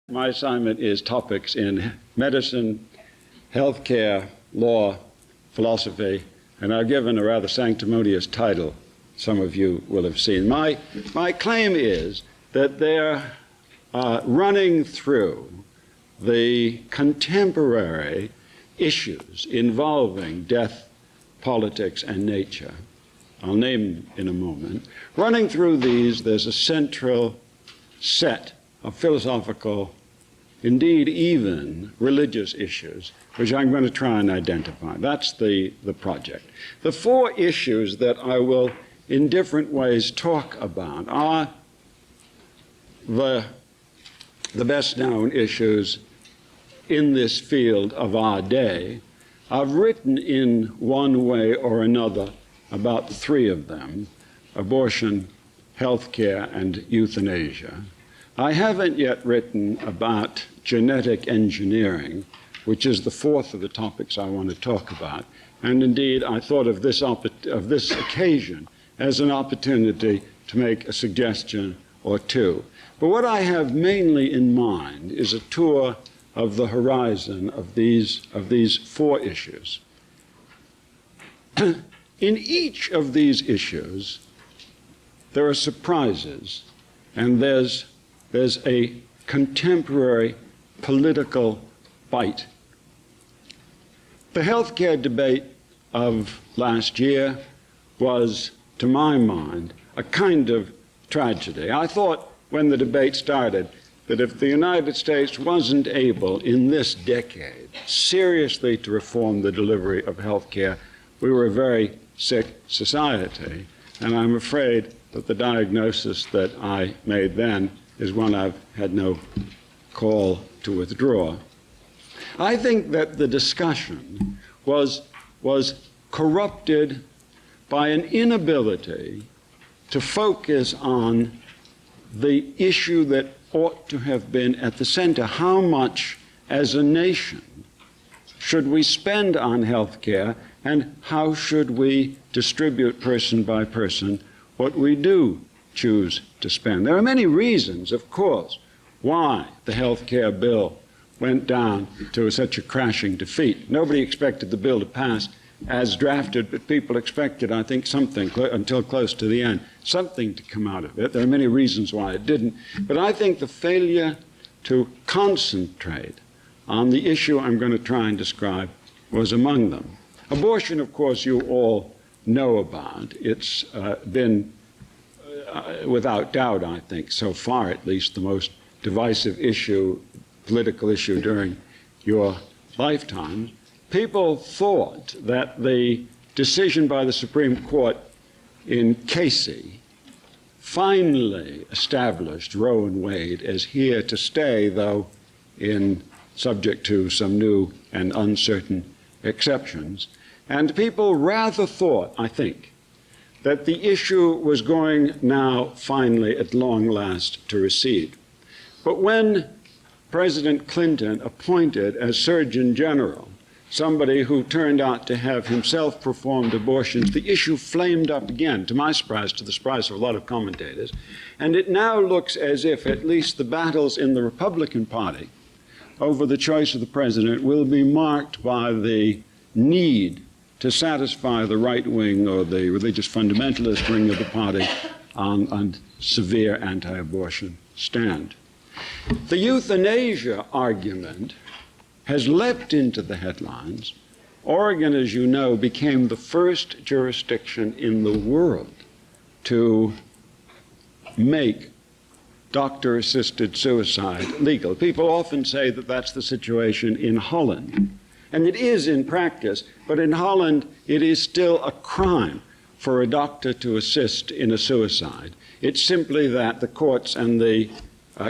My assignment is topics in medicine, healthcare, law, philosophy, and I've given a rather sanctimonious title some of you will have seen. My claim is that they're running through the contemporary issues involving death, politics, and nature. I'll name them in a moment. Running through these, there's a central set of philosophical, indeed even religious issues, which I'm going to try and identify. That's the project. The four issues that I will in different ways talk about are the best known issues in this field of our day. I've written in one way or another about three of them: abortion, healthcare, and euthanasia. I haven't yet written about genetic engineering, which is the fourth of the topics I want to talk about. And indeed, I thought of this occasion as an opportunity to make a suggestion or two. But what I have mainly in mind is a tour of the horizon of these four issues. In each of these issues, there are surprises, and there's a contemporary political bite. The healthcare debate of last year was, to my mind, a kind of tragedy. I thought when the debate started that if the United States wasn't able in this decade seriously to reform the delivery of healthcare, we were a very sick society. And I'm afraid that the diagnosis that I made then is one I've had no call to withdraw. I think that the discussion was corrupted by an inability to focus on the issue that ought to have been at the center. How much, as a nation, should we spend on health care, and how should we distribute person by person what we do choose to spend? There are many reasons, of course, why the health care bill went down to such a crashing defeat. Nobody expected the bill to pass as drafted, but people expected, I think, something until close to the end, something to come out of it. There are many reasons why it didn't, but I think the failure to concentrate on the issue I'm going to try and describe was among them. Abortion, of course, you all know about. It's been, without doubt, I think, so far at least, the most divisive issue, political issue during your lifetime. People thought that the decision by the Supreme Court in Casey finally established Roe and Wade as here to stay, though subject to some new and uncertain exceptions. And people rather thought, I think, that the issue was going now finally at long last to recede. But when President Clinton appointed as Surgeon General somebody who turned out to have himself performed abortions, the issue flamed up again, to my surprise, to the surprise of a lot of commentators. And it now looks as if at least the battles in the Republican Party over the choice of the president will be marked by the need to satisfy the right wing or the religious fundamentalist wing of the party on severe anti-abortion stand. The euthanasia argument has leapt into the headlines. Oregon, as you know, became the first jurisdiction in the world to make doctor-assisted suicide legal. People often say that that's the situation in Holland. And it is in practice, but in Holland it is still a crime for a doctor to assist in a suicide. It's simply that the courts and the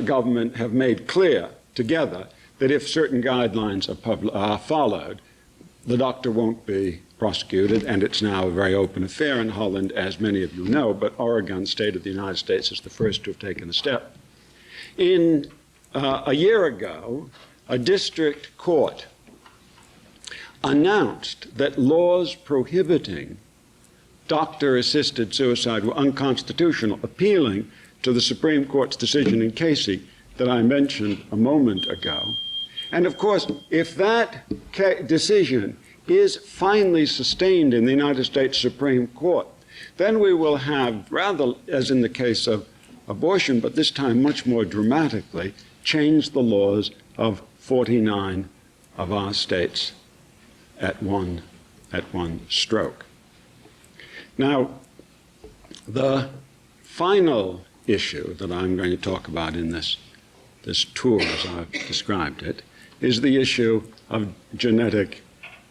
government have made clear together that if certain guidelines are followed, the doctor won't be prosecuted, and it's now a very open affair in Holland, as many of you know, but Oregon, state of the United States, is the first to have taken a step. A year ago, a district court announced that laws prohibiting doctor-assisted suicide were unconstitutional, appealing to the Supreme Court's decision in Casey that I mentioned a moment ago. And of course, if that decision is finally sustained in the United States Supreme Court, then we will have, rather as in the case of abortion, but this time much more dramatically, changed the laws of 49 of our states at one stroke. Now, the final issue that I'm going to talk about in this tour, as I've described it, is the issue of genetic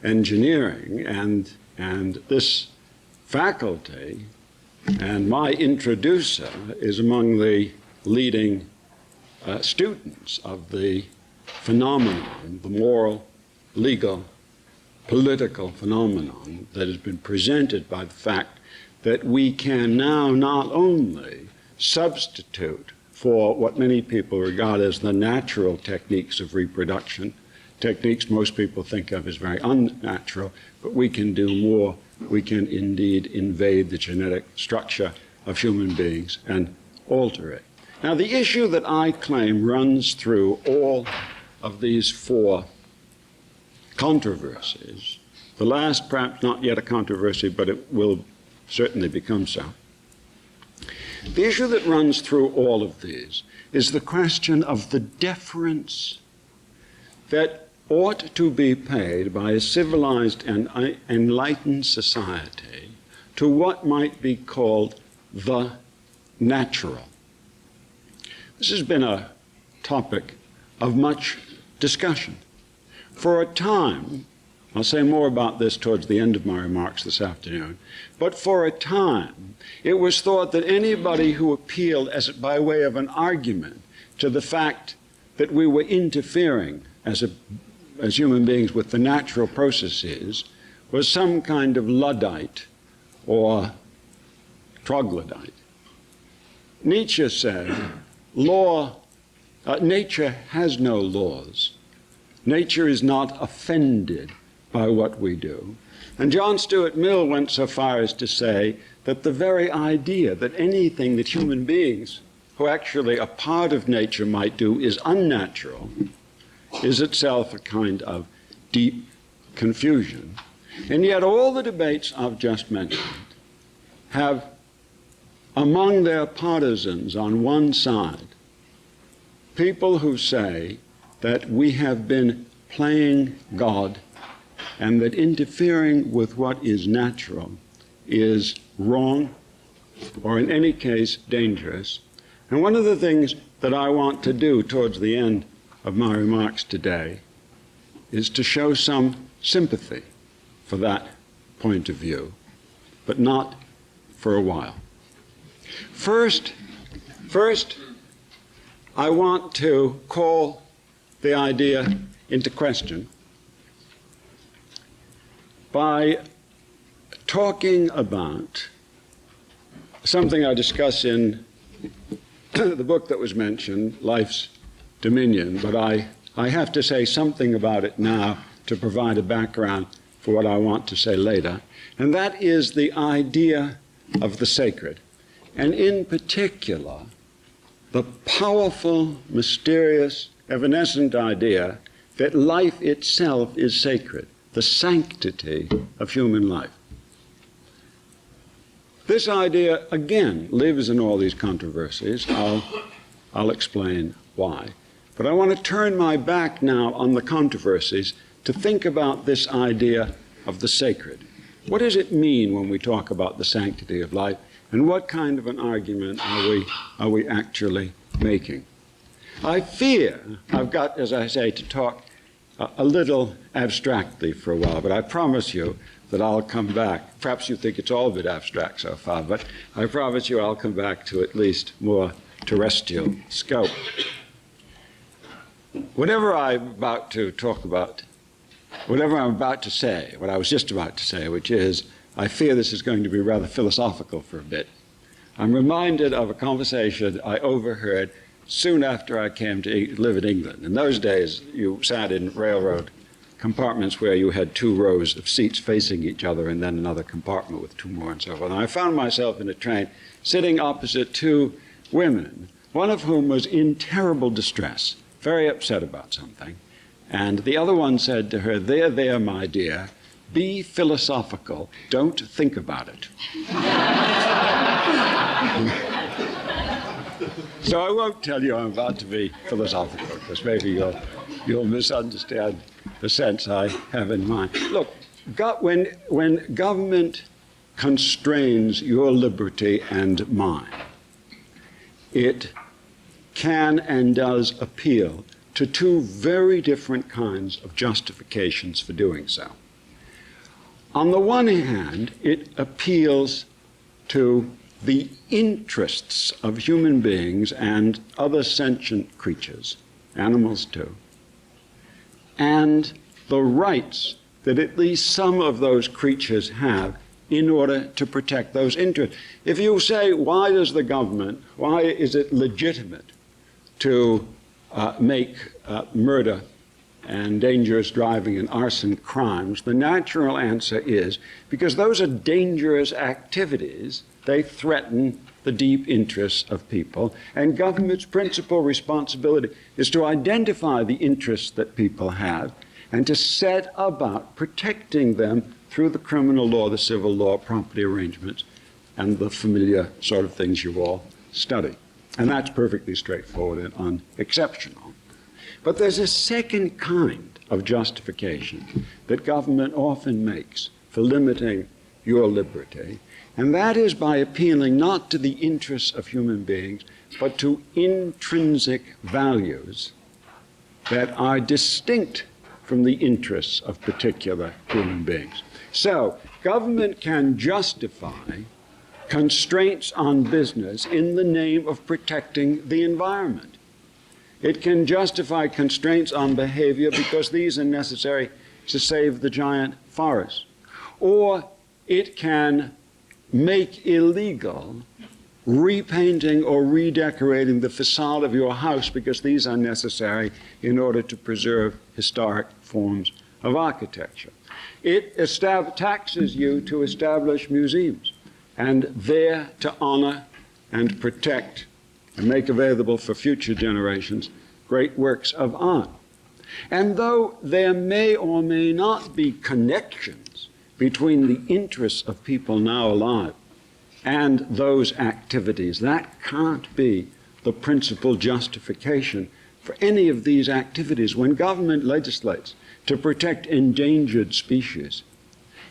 engineering, and this faculty, and my introducer is among the leading students of the phenomenon, the moral, legal, political phenomenon that has been presented by the fact that we can now not only substitute for what many people regard as the natural techniques of reproduction, techniques most people think of as very unnatural, but we can do more. We can indeed invade the genetic structure of human beings and alter it. Now, the issue that I claim runs through all of these four controversies, the last perhaps not yet a controversy, but it will certainly become so. The issue that runs through all of these is the question of the deference that ought to be paid by a civilized and enlightened society to what might be called the natural. This has been a topic of much discussion. For a time, I'll say more about this towards the end of my remarks this afternoon, but for a time it was thought that anybody who appealed by way of an argument to the fact that we were interfering as human beings with the natural processes was some kind of Luddite or troglodyte. Nietzsche said, nature has no laws. Nature is not offended by what we do. And John Stuart Mill went so far as to say that the very idea that anything that human beings, who actually are part of nature, might do is unnatural is itself a kind of deep confusion. And yet all the debates I've just mentioned have among their partisans on one side people who say that we have been playing God and that interfering with what is natural is wrong or in any case dangerous. And one of the things that I want to do towards the end of my remarks today is to show some sympathy for that point of view, but not for a while. First, I want to call the idea into question by talking about something I discuss in the book that was mentioned, Life's Dominion, but I have to say something about it now to provide a background for what I want to say later, and that is the idea of the sacred, and in particular, the powerful, mysterious, evanescent idea that life itself is sacred, the sanctity of human life. This idea, again, lives in all these controversies. I'll explain why. But I want to turn my back now on the controversies to think about this idea of the sacred. What does it mean when we talk about the sanctity of life, and what kind of an argument are we actually making? I fear I've got, as I say, to talk a little abstractly for a while, but I promise you that I'll come back. Perhaps you think it's all a bit abstract so far, but I promise you I'll come back to at least more terrestrial scope. Whatever I'm about to talk about, whatever I'm about to say, what I was just about to say, which is, I fear this is going to be rather philosophical for a bit. I'm reminded of a conversation I overheard soon after I came to live in England. In those days, you sat in railroad compartments where you had two rows of seats facing each other and then another compartment with two more and so forth. And I found myself in a train sitting opposite two women one of whom was in terrible distress, very upset about something. And the other one said to her, there, my dear, be philosophical, don't think about it. So I won't tell you I'm about to be philosophical, because maybe you'll misunderstand the sense I have in mind. Look, when government constrains your liberty and mine, it can and does appeal to two very different kinds of justifications for doing so. On the one hand, it appeals to the interests of human beings and other sentient creatures, animals too, and the rights that at least some of those creatures have in order to protect those interests. If you say, why is it legitimate to make murder and dangerous driving and arson crimes, the natural answer is because those are dangerous activities. They threaten the deep interests of people, and government's principal responsibility is to identify the interests that people have and to set about protecting them through the criminal law, the civil law, property arrangements, and the familiar sort of things you all study. And that's perfectly straightforward and unexceptional. But there's a second kind of justification that government often makes for limiting your liberty, and that is by appealing not to the interests of human beings, but to intrinsic values that are distinct from the interests of particular human beings. So, government can justify constraints on business in the name of protecting the environment. It can justify constraints on behavior because these are necessary to save the giant forests. Or it can make illegal repainting or redecorating the facade of your house because these are necessary in order to preserve historic forms of architecture. It taxes you to establish museums and there to honor and protect and make available for future generations great works of art. And though there may or may not be connections between the interests of people now alive and those activities, that can't be the principal justification for any of these activities. When government legislates to protect endangered species,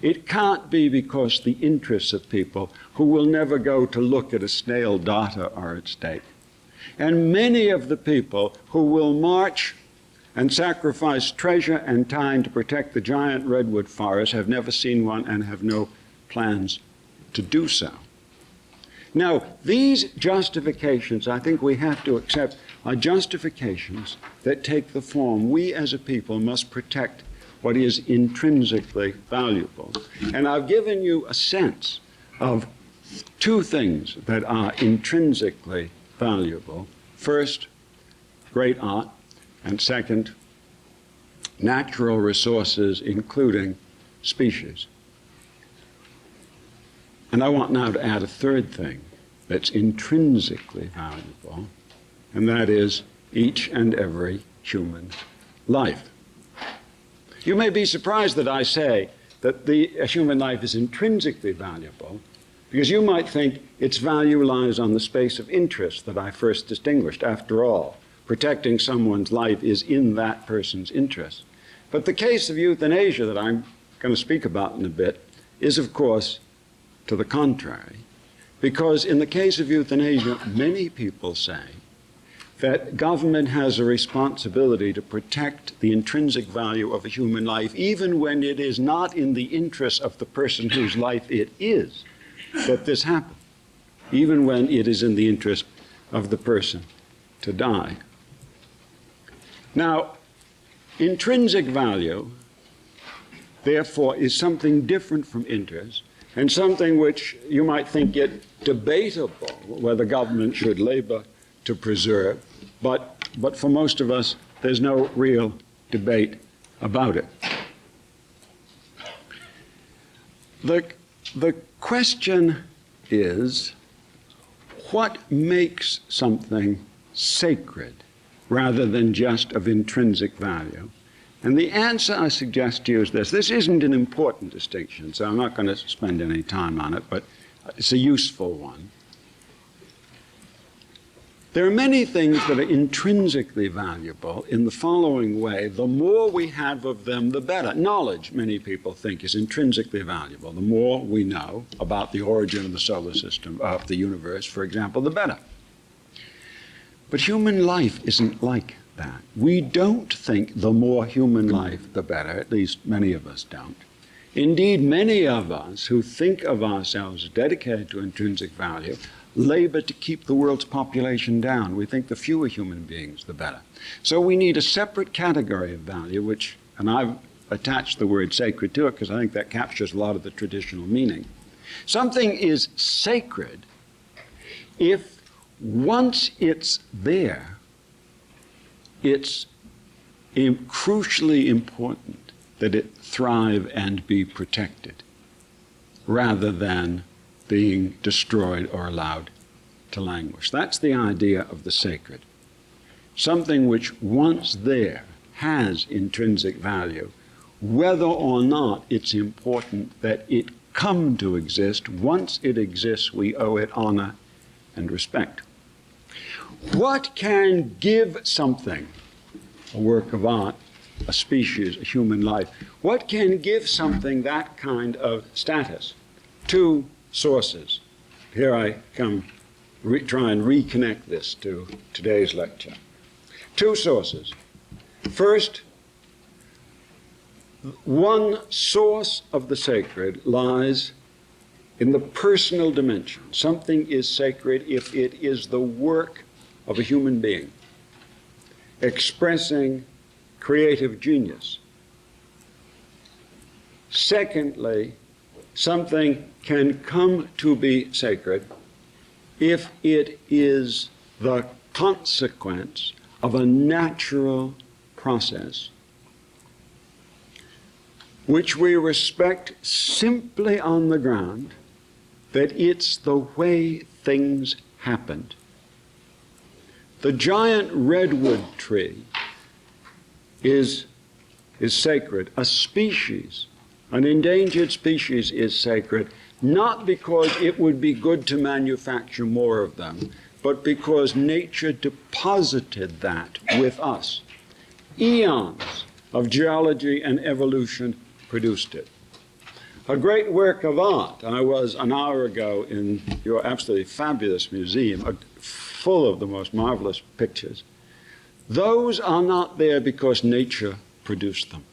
it can't be because the interests of people who will never go to look at a snail darter are at stake. And many of the people who will march and sacrifice treasure and time to protect the giant redwood forest have never seen one and have no plans to do so. Now, these justifications, I think we have to accept, are justifications that take the form we as a people must protect what is intrinsically valuable. And I've given you a sense of two things that are intrinsically valuable. First, great art, and second, natural resources, including species. And I want now to add a third thing that's intrinsically valuable, and that is each and every human life. You may be surprised that I say that a human life is intrinsically valuable, because you might think its value lies on the space of interest that I first distinguished. After all, protecting someone's life is in that person's interest. But the case of euthanasia that I'm going to speak about in a bit is, of course, to the contrary, because in the case of euthanasia, many people say that government has a responsibility to protect the intrinsic value of a human life, even when it is not in the interest of the person whose life it is that this happens, even when it is in the interest of the person to die. Now, intrinsic value, therefore, is something different from interest, and something which you might think it debatable whether government should labor to preserve, but for most of us, there's no real debate about it. The question is, what makes something sacred rather than just of intrinsic value? And the answer I suggest to you is this. This isn't an important distinction, so I'm not going to spend any time on it, but it's a useful one. There are many things that are intrinsically valuable in the following way. The more we have of them, the better. Knowledge, many people think, is intrinsically valuable. The more we know about the origin of the solar system, of the universe, for example, the better. But human life isn't like that. We don't think the more human life, the better. At least many of us don't. Indeed, many of us who think of ourselves as dedicated to intrinsic value labor to keep the world's population down. We think the fewer human beings, the better. So we need a separate category of value, which, and I've attached the word sacred to it because I think that captures a lot of the traditional meaning. Something is sacred if once it's there, it's crucially important that it thrive and be protected rather than being destroyed or allowed to languish. That's the idea of the sacred. Something which once there has intrinsic value, whether or not it's important that it come to exist. Once it exists, we owe it honor and respect. What can give something, a work of art, a species, a human life, what can give something that kind of status? Two sources. Here I come, try and reconnect this to today's lecture. Two sources. First, one source of the sacred lies in the personal dimension. Something is sacred if it is the work of a human being expressing creative genius. Secondly, something can come to be sacred if it is the consequence of a natural process which we respect simply on the ground that it's the way things happened. The giant redwood tree is sacred. A species, an endangered species, is sacred, not because it would be good to manufacture more of them, but because nature deposited that with us. Eons of geology and evolution produced it. A great work of art. I was an hour ago in your absolutely fabulous museum, full of the most marvelous pictures. Those are not there because nature produced them.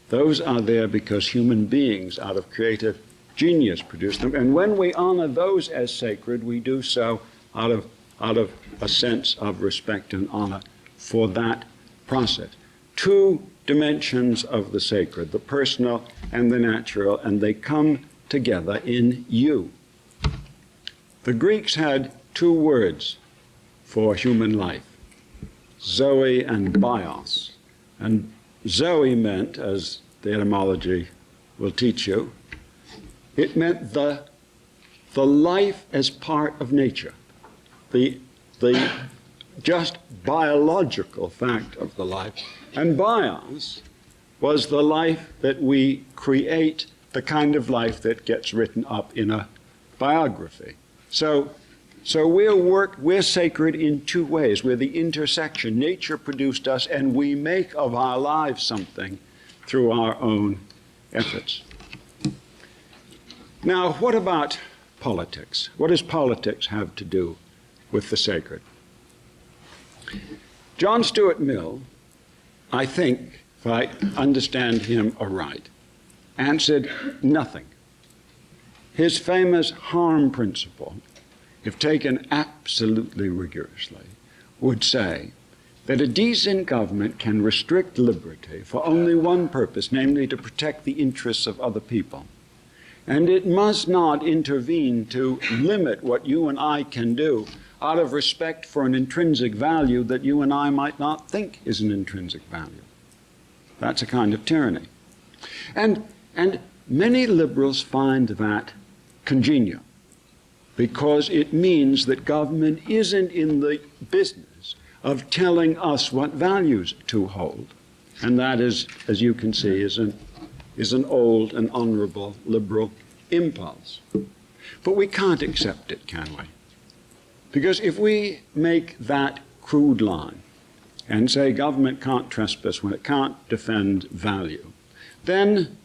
Those are there because human beings, out of creative genius, produced them. And when we honor those as sacred, we do so out of a sense of respect and honor for that process. Two dimensions of the sacred, the personal and the natural, and they come together in you. The Greeks had two words for human life, zoe and bios. And zoe meant, as the etymology will teach you, it meant the life as part of nature, the just biological fact of the life. And bios was the life that we create, the kind of life that gets written up in a biography. So we're sacred in two ways. We're the intersection. Nature produced us, and we make of our lives something through our own efforts. Now, what about politics? What does politics have to do with the sacred? John Stuart Mill, I think, if I understand him aright, answered nothing. His famous harm principle, if taken absolutely rigorously, would say that a decent government can restrict liberty for only one purpose, namely to protect the interests of other people. And it must not intervene to limit what you and I can do out of respect for an intrinsic value that you and I might not think is an intrinsic value. That's a kind of tyranny. And many liberals find that congenial. because it means that government isn't in the business of telling us what values to hold. And that is, as you can see, is an old and honorable liberal impulse. But we can't accept it, can we? Because if we make that crude line and say government can't trespass when it can't defend value, then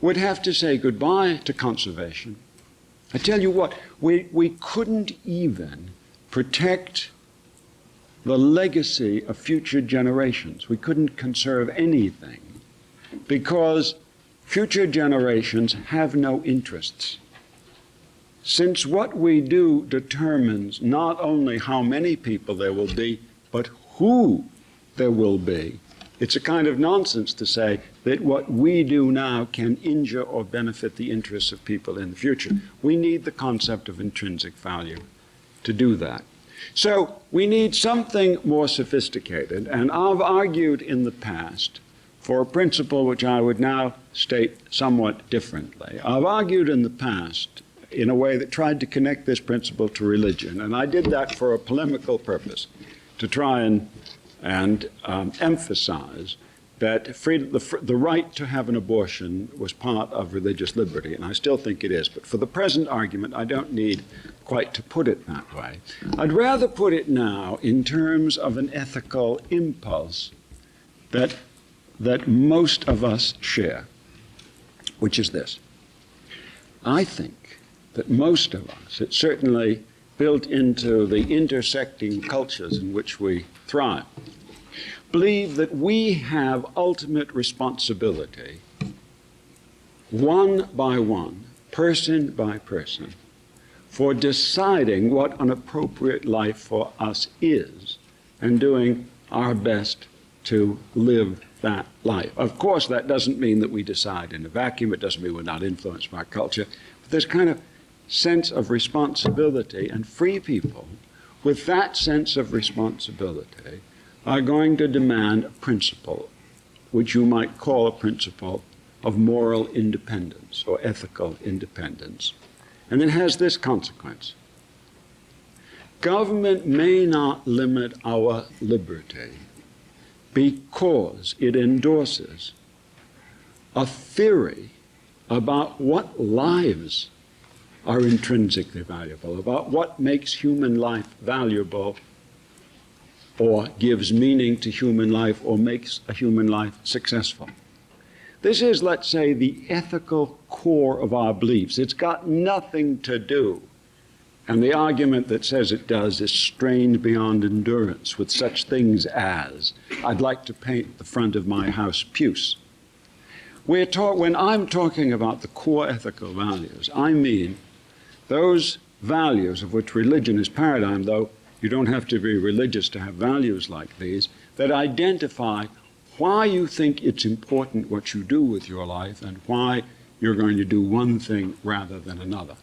we'd have to say goodbye to conservation. I tell you what, we couldn't even protect the legacy of future generations. We couldn't conserve anything because future generations have no interests. Since what we do determines not only how many people there will be, but who there will be, it's a kind of nonsense to say that what we do now can injure or benefit the interests of people in the future. We need the concept of intrinsic value to do that. So we need something more sophisticated, and I've argued in the past for a principle which I would now state somewhat differently. I've argued in the past in a way that tried to connect this principle to religion, and I did that for a polemical purpose, to try and emphasize that the right to have an abortion was part of religious liberty, and I still think it is. But for the present argument, I don't need quite to put it that way. I'd rather put it now in terms of an ethical impulse that most of us share, which is this. I think that most of us, it's certainly built into the intersecting cultures in which we thrive, believe that we have ultimate responsibility, one by one, person by person, for deciding what an appropriate life for us is and doing our best to live that life. Of course, that doesn't mean that we decide in a vacuum. It doesn't mean we're not influenced by culture. But there's kind of sense of responsibility, and free people with that sense of responsibility are going to demand a principle, which you might call a principle of moral independence or ethical independence. And it has this consequence. Government may not limit our liberty because it endorses a theory about what lives are intrinsically valuable, about what makes human life valuable or gives meaning to human life or makes a human life successful. This is, let's say, the ethical core of our beliefs. It's got nothing to do, and the argument that says it does is strained beyond endurance, with such things as, I'd like to paint the front of my house puce. When I'm talking about the core ethical values, I mean those values of which religion is paradigm, though you don't have to be religious to have values like these, that identify why you think it's important what you do with your life and why you're going to do one thing rather than another.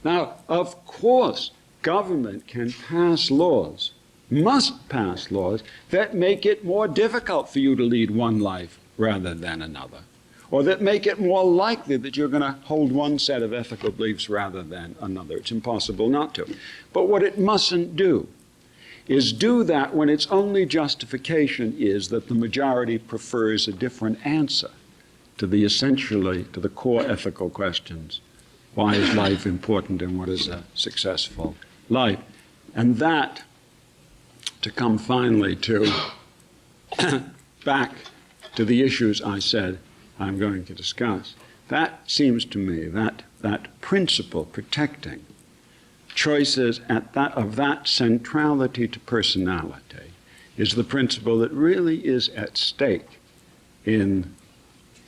Now, of course, government can pass laws, must pass laws, that make it more difficult for you to lead one life rather than another, or that make it more likely that you're going to hold one set of ethical beliefs rather than another. It's impossible not to. But what it mustn't do is do that when its only justification is that the majority prefers a different answer to the core ethical questions. Why is life important and what is a successful life? And that, to come finally to back to the issues I said I'm going to discuss, that seems to me that principle protecting choices of that centrality to personality is the principle that really is at stake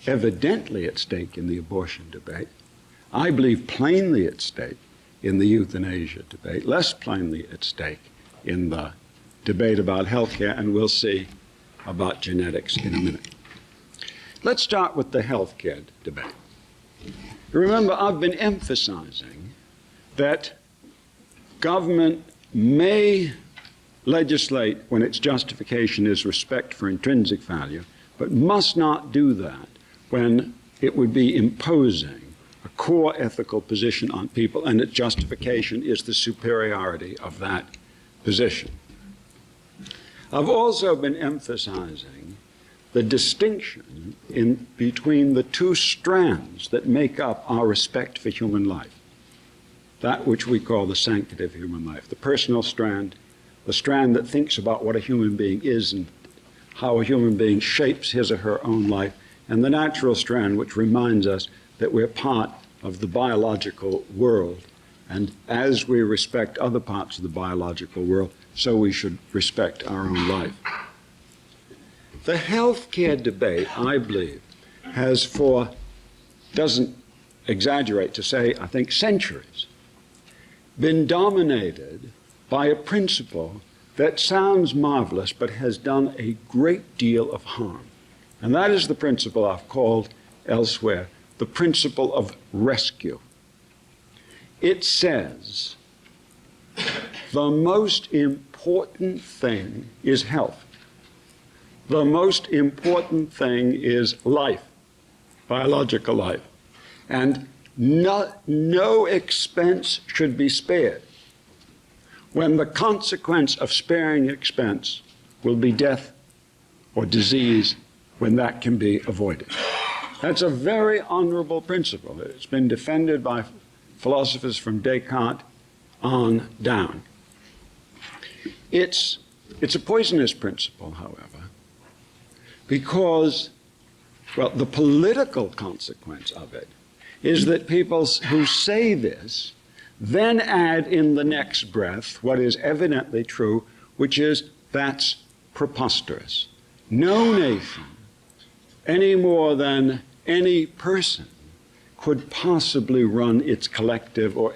evidently at stake in the abortion debate. I believe plainly at stake in the euthanasia debate, less plainly at stake in the debate about healthcare, and we'll see about genetics in a minute. Let's start with the healthcare debate. Remember, I've been emphasizing that government may legislate when its justification is respect for intrinsic value, but must not do that when it would be imposing a core ethical position on people, and its justification is the superiority of that position. I've also been emphasizing the distinction between the two strands that make up our respect for human life. That which we call the sanctity of human life, the personal strand, the strand that thinks about what a human being is and how a human being shapes his or her own life, and the natural strand, which reminds us that we're part of the biological world. And as we respect other parts of the biological world, so we should respect our own life. The healthcare debate, I believe, has doesn't exaggerate to say, I think centuries, been dominated by a principle that sounds marvelous but has done a great deal of harm. And that is the principle I've called elsewhere the principle of rescue. It says the most important thing is health. The most important thing is life, biological life. And no expense should be spared when the consequence of sparing expense will be death or disease when that can be avoided. That's a very honorable principle. It's been defended by philosophers from Descartes on down. It's a poisonous principle, however, because, well, the political consequence of it is that people who say this then add in the next breath what is evidently true, which is that's preposterous. No nation, any more than any person, could possibly run its collective or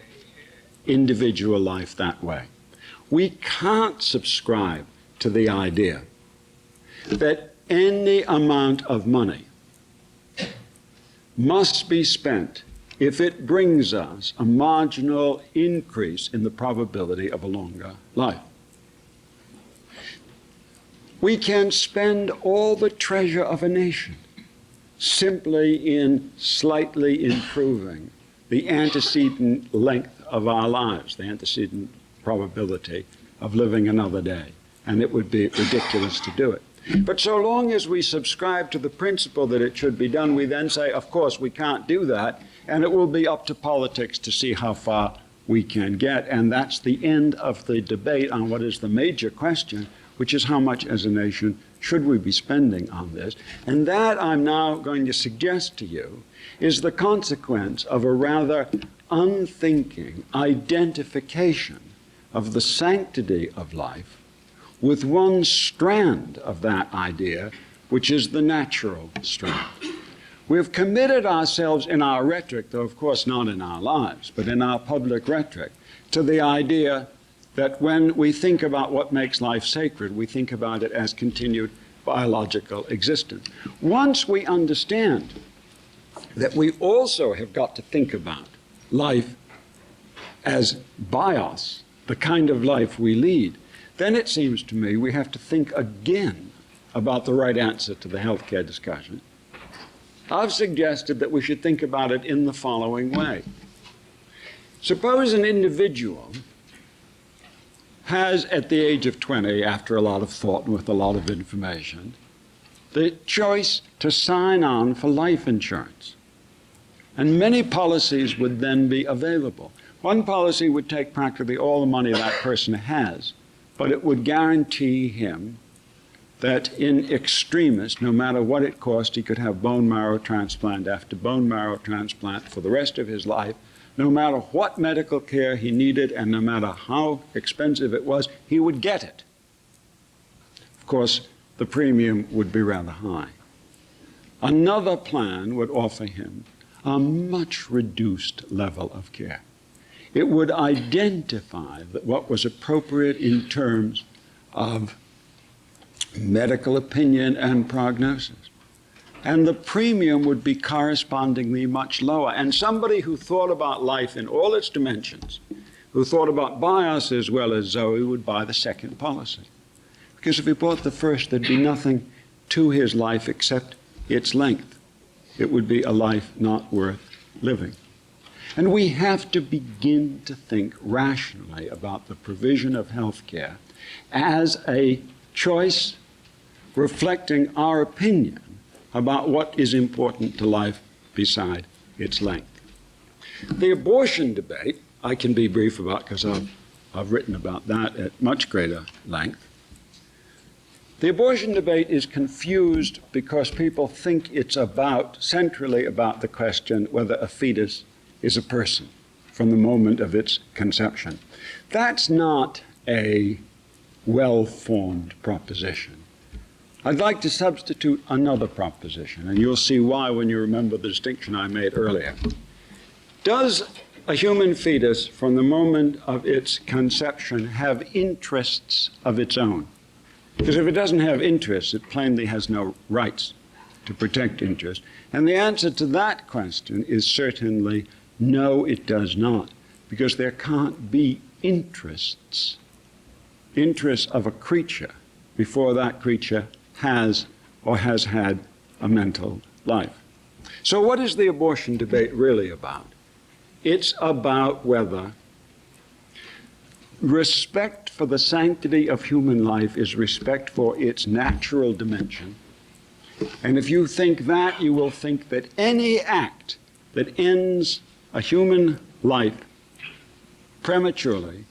individual life that way. We can't subscribe to the idea that any amount of money must be spent if it brings us a marginal increase in the probability of a longer life. We can spend all the treasure of a nation simply in slightly improving the antecedent length of our lives, the antecedent probability of living another day, and it would be ridiculous to do it. But so long as we subscribe to the principle that it should be done, we then say, of course, we can't do that, and it will be up to politics to see how far we can get. And that's the end of the debate on what is the major question, which is how much as a nation should we be spending on this. And that, I'm now going to suggest to you, is the consequence of a rather unthinking identification of the sanctity of life with one strand of that idea, which is the natural strand. We've committed ourselves in our rhetoric, though of course not in our lives, but in our public rhetoric, to the idea that when we think about what makes life sacred, we think about it as continued biological existence. Once we understand that we also have got to think about life as bios, the kind of life we lead, then it seems to me we have to think again about the right answer to the healthcare discussion. I've suggested that we should think about it in the following way. Suppose an individual has, at the age of 20, after a lot of thought and with a lot of information, the choice to sign on for life insurance. And many policies would then be available. One policy would take practically all the money that person has, but it would guarantee him that in extremis, no matter what it cost, he could have bone marrow transplant after bone marrow transplant for the rest of his life. No matter what medical care he needed and no matter how expensive it was, he would get it. Of course, the premium would be rather high. Another plan would offer him a much reduced level of care. It would identify what was appropriate in terms of medical opinion and prognosis. And the premium would be correspondingly much lower. And somebody who thought about life in all its dimensions, who thought about bios as well as Zoe, would buy the second policy. Because if he bought the first, there'd be nothing to his life except its length. It would be a life not worth living. And we have to begin to think rationally about the provision of health care as a choice reflecting our opinion about what is important to life beside its length. The abortion debate, I can be brief about because I've written about that at much greater length. The abortion debate is confused because people think it's centrally about the question whether a fetus is a person from the moment of its conception. That's not a well-formed proposition. I'd like to substitute another proposition, and you'll see why when you remember the distinction I made earlier. Does a human fetus, from the moment of its conception, have interests of its own? Because if it doesn't have interests, it plainly has no rights to protect interests. And the answer to that question is certainly no, it does not, because there can't be interests of a creature before that creature has or has had a mental life. So what is the abortion debate really about? It's about whether respect for the sanctity of human life is respect for its natural dimension. And if you think that, you will think that any act that ends a human life prematurely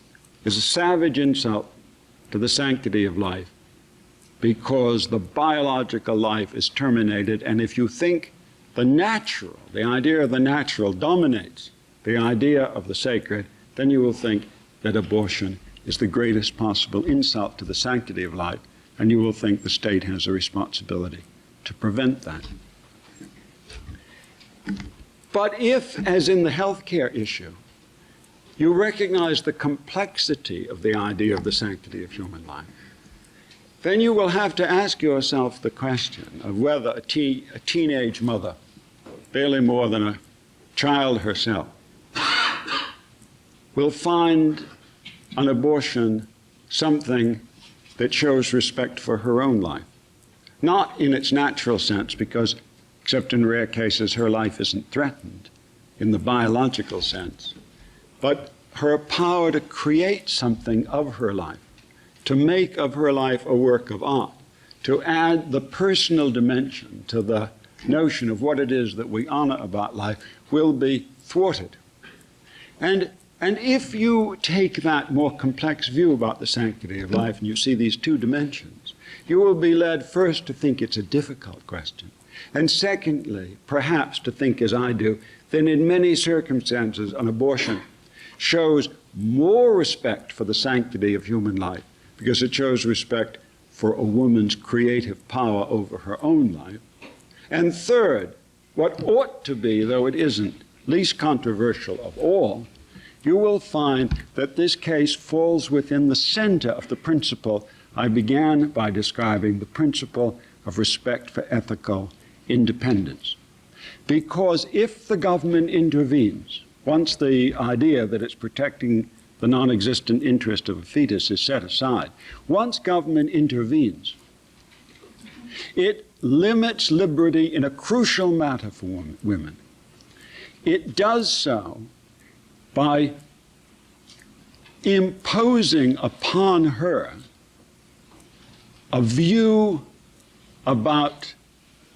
is a savage insult to the sanctity of life, because the biological life is terminated. And if you think the natural, the idea of the natural dominates the idea of the sacred, then you will think that abortion is the greatest possible insult to the sanctity of life, and you will think the state has a responsibility to prevent that. But if, as in the healthcare issue, you recognize the complexity of the idea of the sanctity of human life, then you will have to ask yourself the question of whether a teenage mother, barely more than a child herself, will find an abortion something that shows respect for her own life. Not in its natural sense, because, except in rare cases, her life isn't threatened in the biological sense, but her power to create something of her life, to make of her life a work of art, to add the personal dimension to the notion of what it is that we honor about life, will be thwarted. And if you take that more complex view about the sanctity of life and you see these two dimensions, you will be led first to think it's a difficult question, and secondly, perhaps to think, as I do, that in many circumstances an abortion shows more respect for the sanctity of human life because it shows respect for a woman's creative power over her own life. And third, what ought to be, though it isn't, least controversial of all, you will find that this case falls within the center of the principle I began by describing, the principle of respect for ethical independence. Because if the government intervenes, once the idea that it's protecting the non-existent interest of a fetus is set aside, once government intervenes, it limits liberty in a crucial matter for women. It does so by imposing upon her a view about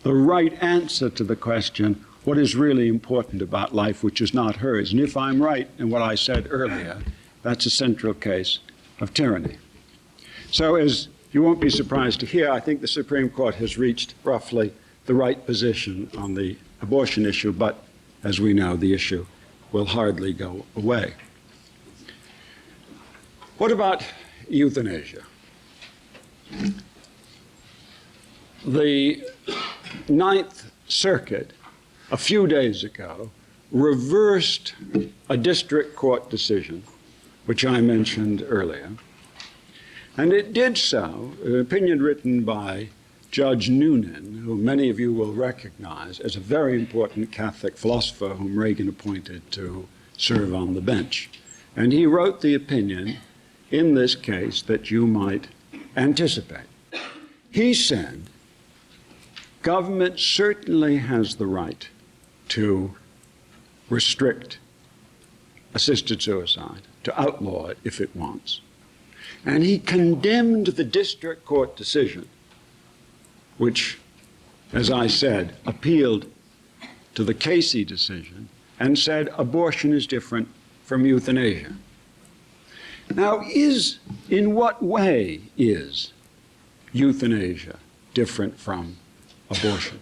the right answer to the question, what is really important about life, which is not hers. And if I'm right in what I said earlier, that's a central case of tyranny. So as you won't be surprised to hear, I think the Supreme Court has reached roughly the right position on the abortion issue, but as we know, the issue will hardly go away. What about euthanasia? The Ninth Circuit, a few days ago, reversed a district court decision, which I mentioned earlier, and it did so, an opinion written by Judge Noonan, who many of you will recognize as a very important Catholic philosopher whom Reagan appointed to serve on the bench. And he wrote the opinion in this case that you might anticipate. He said, government certainly has the right to restrict assisted suicide, to outlaw it if it wants. And he condemned the district court decision, which, as I said, appealed to the Casey decision and said abortion is different from euthanasia. Now, in what way is euthanasia different from abortion?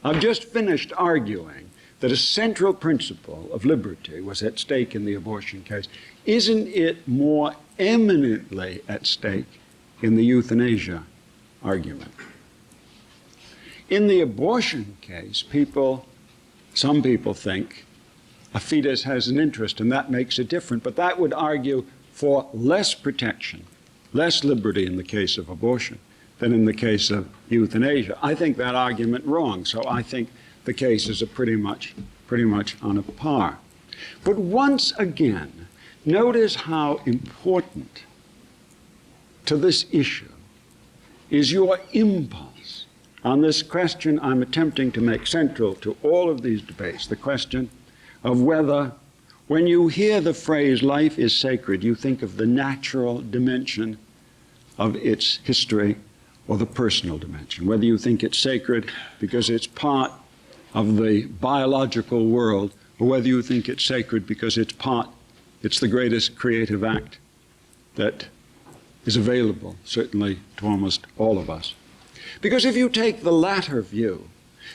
I've just finished arguing that a central principle of liberty was at stake in the abortion case. Isn't it more eminently at stake in the euthanasia argument? In the abortion case, some people think a fetus has an interest and that makes it different, but that would argue for less protection, less liberty in the case of abortion than in the case of euthanasia. I think that argument wrong, so I think the cases are pretty much on a par. But once again, notice how important to this issue is your impulse on this question I'm attempting to make central to all of these debates, the question of whether, when you hear the phrase life is sacred, you think of the natural dimension of its history or the personal dimension, whether you think it's sacred because it's part of the biological world, or whether you think it's sacred because it's the greatest creative act that is available, certainly to almost all of us. Because if you take the latter view,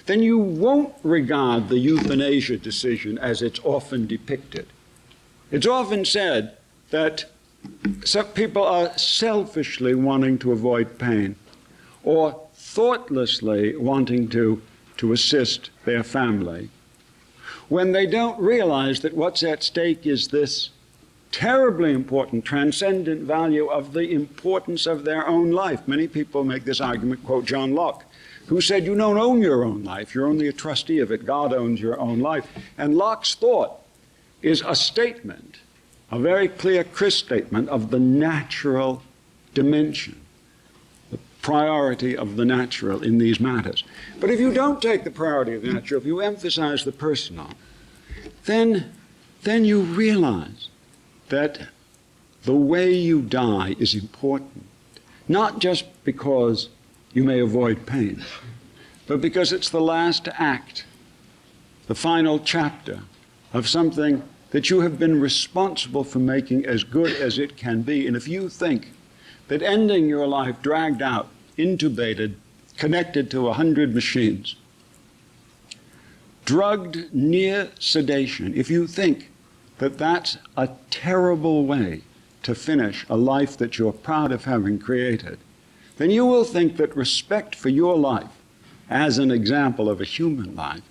then you won't regard the euthanasia decision as it's often depicted. It's often said that some people are selfishly wanting to avoid pain or thoughtlessly wanting to assist their family, when they don't realize that what's at stake is this terribly important, transcendent value of the importance of their own life. Many people make this argument, quote John Locke, who said, you don't own your own life, you're only a trustee of it, God owns your own life. And Locke's thought is a statement, a very clear, crisp statement of the natural dimension, the priority of the natural in these matters. But if you don't take the priority of the natural, if you emphasize the personal, then you realize that the way you die is important, not just because you may avoid pain, but because it's the last act, the final chapter of something that you have been responsible for making as good as it can be. And if you think that ending your life dragged out, intubated, connected to 100 machines, drugged near sedation, if you think that that's a terrible way to finish a life that you're proud of having created, then you will think that respect for your life as an example of a human life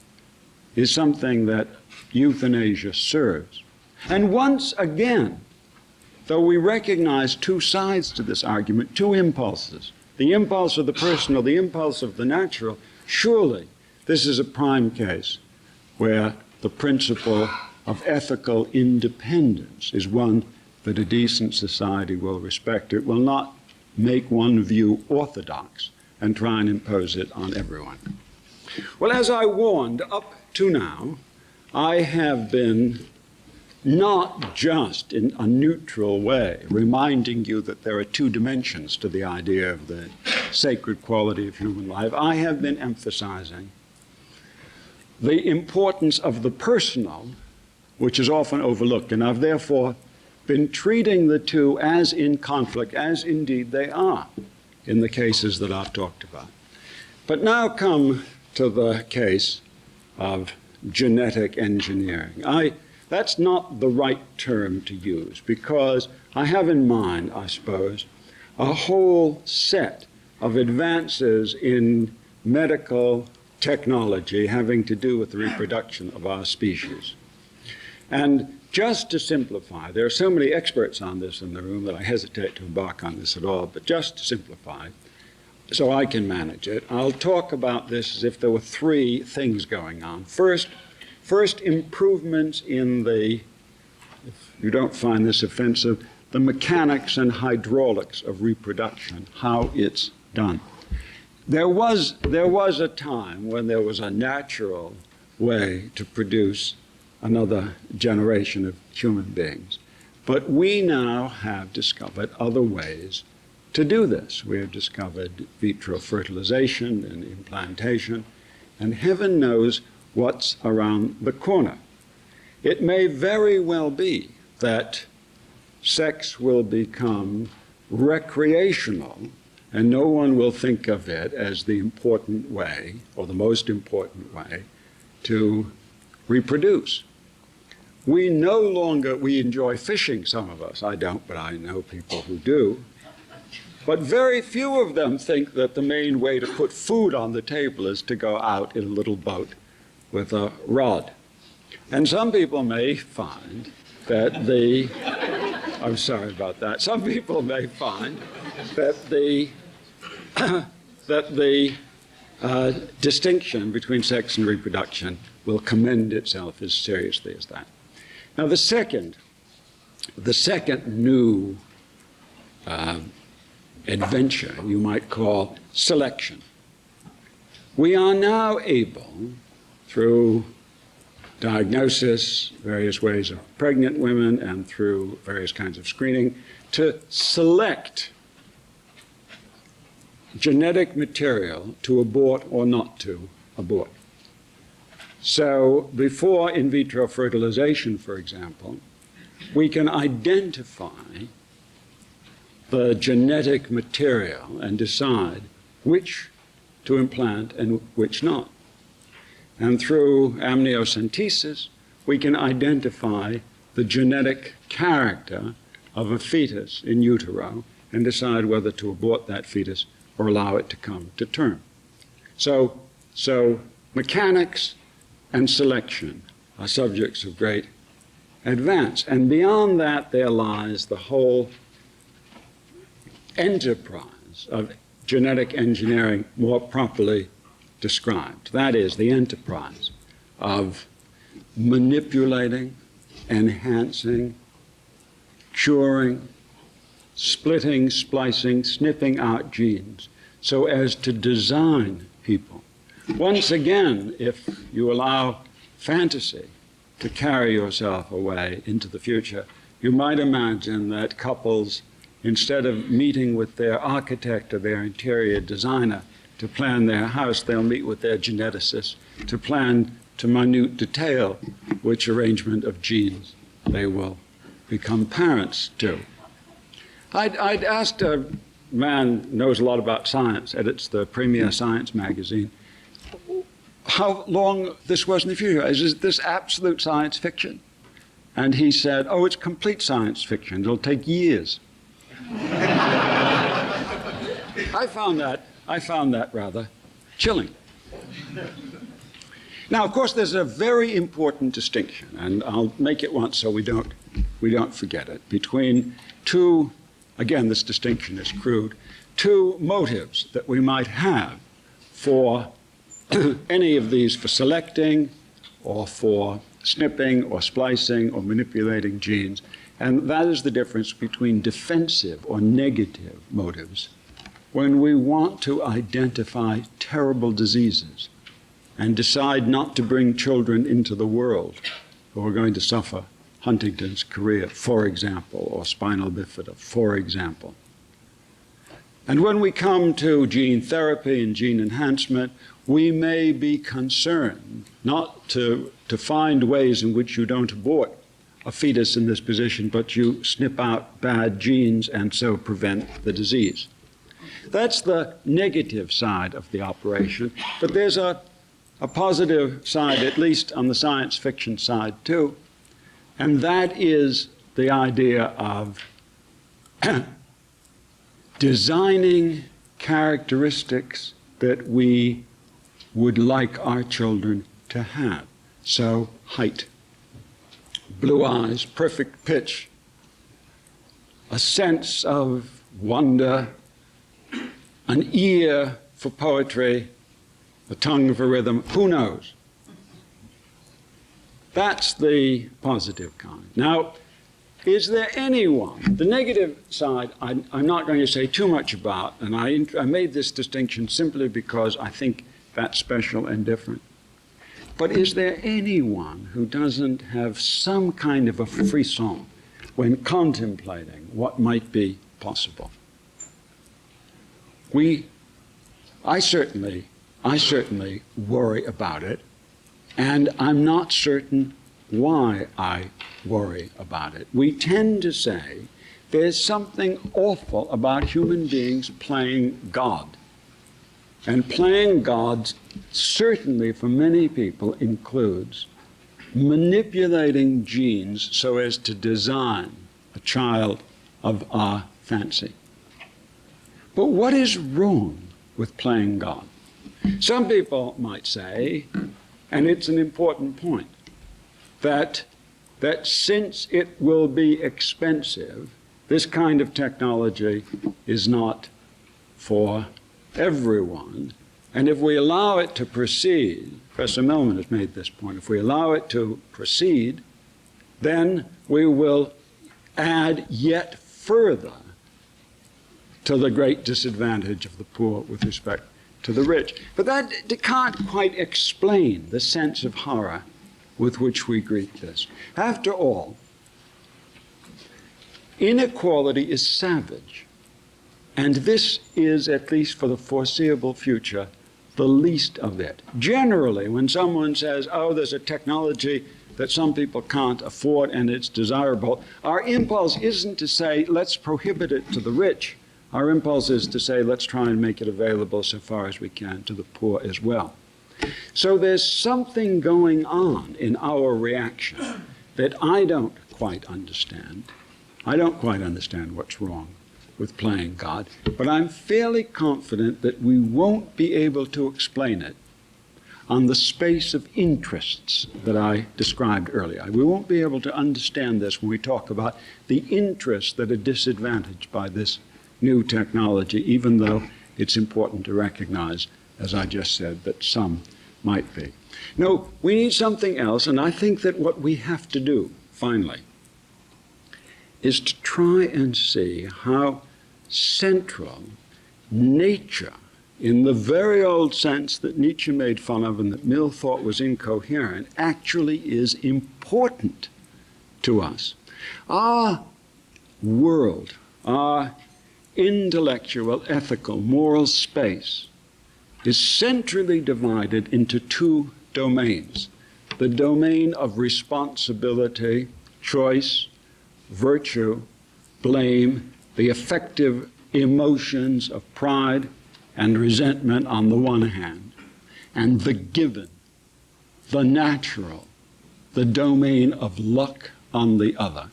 is something that euthanasia serves. And once again, though we recognize two sides to this argument, two impulses, the impulse of the personal, the impulse of the natural, surely this is a prime case where the principle of ethical independence is one that a decent society will respect. It will not make one view orthodox and try and impose it on everyone. Well, as I warned, up to now, I have been not just in a neutral way reminding you that there are two dimensions to the idea of the sacred quality of human life. I have been emphasizing the importance of the personal, which is often overlooked, and I've therefore been treating the two as in conflict, as indeed they are in the cases that I've talked about. But now come to the case of genetic engineering. That's not the right term to use, because I have in mind, I suppose, a whole set of advances in medical technology having to do with the reproduction of our species. And just to simplify, there are so many experts on this in the room that I hesitate to embark on this at all, but just to simplify, so I can manage it, I'll talk about this as if there were three things going on. First, improvements in the, if you don't find this offensive, the mechanics and hydraulics of reproduction, how it's done. There was a time when there was a natural way to produce another generation of human beings. But we now have discovered other ways to do this. We have discovered vitro fertilization and implantation, and heaven knows what's around the corner. It may very well be that sex will become recreational, and no one will think of it as the important way, or the most important way, to reproduce. We no longer, we enjoy fishing, some of us. I don't, but I know people who do. But very few of them think that the main way to put food on the table is to go out in a little boat with a rod. And some people may find that I'm sorry about that. Some people may find that the distinction between sex and reproduction will commend itself as seriously as that. Now, the second new adventure you might call selection. We are now able, through diagnosis, various ways of pregnant women, and through various kinds of screening, to select genetic material to abort or not to abort. So before in vitro fertilization, for example, we can identify the genetic material and decide which to implant and which not. And through amniocentesis, we can identify the genetic character of a fetus in utero and decide whether to abort that fetus or allow it to come to term. So mechanics and selection are subjects of great advance. And beyond that, there lies the whole enterprise of genetic engineering more properly described. That is, the enterprise of manipulating, enhancing, curing, splitting, splicing, snipping out genes so as to design people. Once again, if you allow fantasy to carry yourself away into the future, you might imagine that couples, instead of meeting with their architect or their interior designer to plan their house, they'll meet with their geneticist to plan to minute detail which arrangement of genes they will become parents to. I'd asked a man who knows a lot about science, edits the premier science magazine, how long this was in the future. Is this absolute science fiction? And he said, oh, it's complete science fiction. It'll take years. I found that rather chilling. Now, of course, there's a very important distinction, and I'll make it once so we don't forget it, between two, again, this distinction is crude, two motives that we might have for any of these, for selecting or for snipping or splicing or manipulating genes. And that is the difference between defensive or negative motives when we want to identify terrible diseases and decide not to bring children into the world who are going to suffer Huntington's chorea, for example, or spinal bifida, for example. And when we come to gene therapy and gene enhancement, we may be concerned not to find ways in which you don't abort a fetus in this position, but you snip out bad genes and so prevent the disease. That's the negative side of the operation, but there's a positive side, at least on the science fiction side too, and that is the idea of designing characteristics that we would like our children to have. So, height, blue eyes, perfect pitch, a sense of wonder, an ear for poetry, a tongue for rhythm, who knows? That's the positive kind. Now, is there anyone, the negative side I'm not going to say too much about, and I made this distinction simply because I think that's special and different. But is there anyone who doesn't have some kind of a frisson when contemplating what might be possible? I certainly worry about it, and I'm not certain why I worry about it. We tend to say there's something awful about human beings playing God. And playing God certainly for many people includes manipulating genes so as to design a child of our fancy. But what is wrong with playing God? Some people might say, and it's an important point, that since it will be expensive, this kind of technology is not for everyone. And if we allow it to proceed, Professor Millman has made this point, if we allow it to proceed, then we will add yet further to the great disadvantage of the poor with respect to the rich. But that can't quite explain the sense of horror with which we greet this. After all, inequality is savage, and this is, at least for the foreseeable future, the least of it. Generally, when someone says, oh, there's a technology that some people can't afford and it's desirable, our impulse isn't to say, let's prohibit it to the rich. Our impulse is to say, let's try and make it available so far as we can to the poor as well. So there's something going on in our reaction that I don't quite understand. I don't quite understand what's wrong with playing God, but I'm fairly confident that we won't be able to explain it on the space of interests that I described earlier. We won't be able to understand this when we talk about the interests that are disadvantaged by this new technology, even though it's important to recognize, as I just said, that some might be. No, we need something else, and I think that what we have to do, finally, is to try and see how central nature, in the very old sense that Nietzsche made fun of and that Mill thought was incoherent, actually is important to us. Our world, our intellectual, ethical, moral space is centrally divided into two domains: the domain of responsibility, choice, virtue, blame, the affective emotions of pride and resentment on the one hand, and the given, the natural, the domain of luck on the other.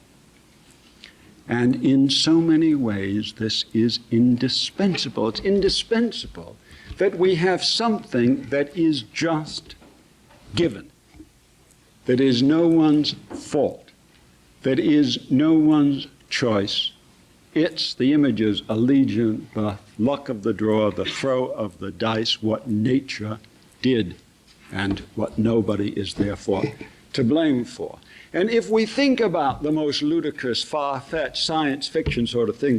And in so many ways, this is indispensable. It's indispensable that we have something that is just given, that is no one's fault, that is no one's choice. It's, the images, a legion, the luck of the draw, the throw of the dice, what nature did, and what nobody is therefore to blame for. And if we think about the most ludicrous, far-fetched science fiction sort of thing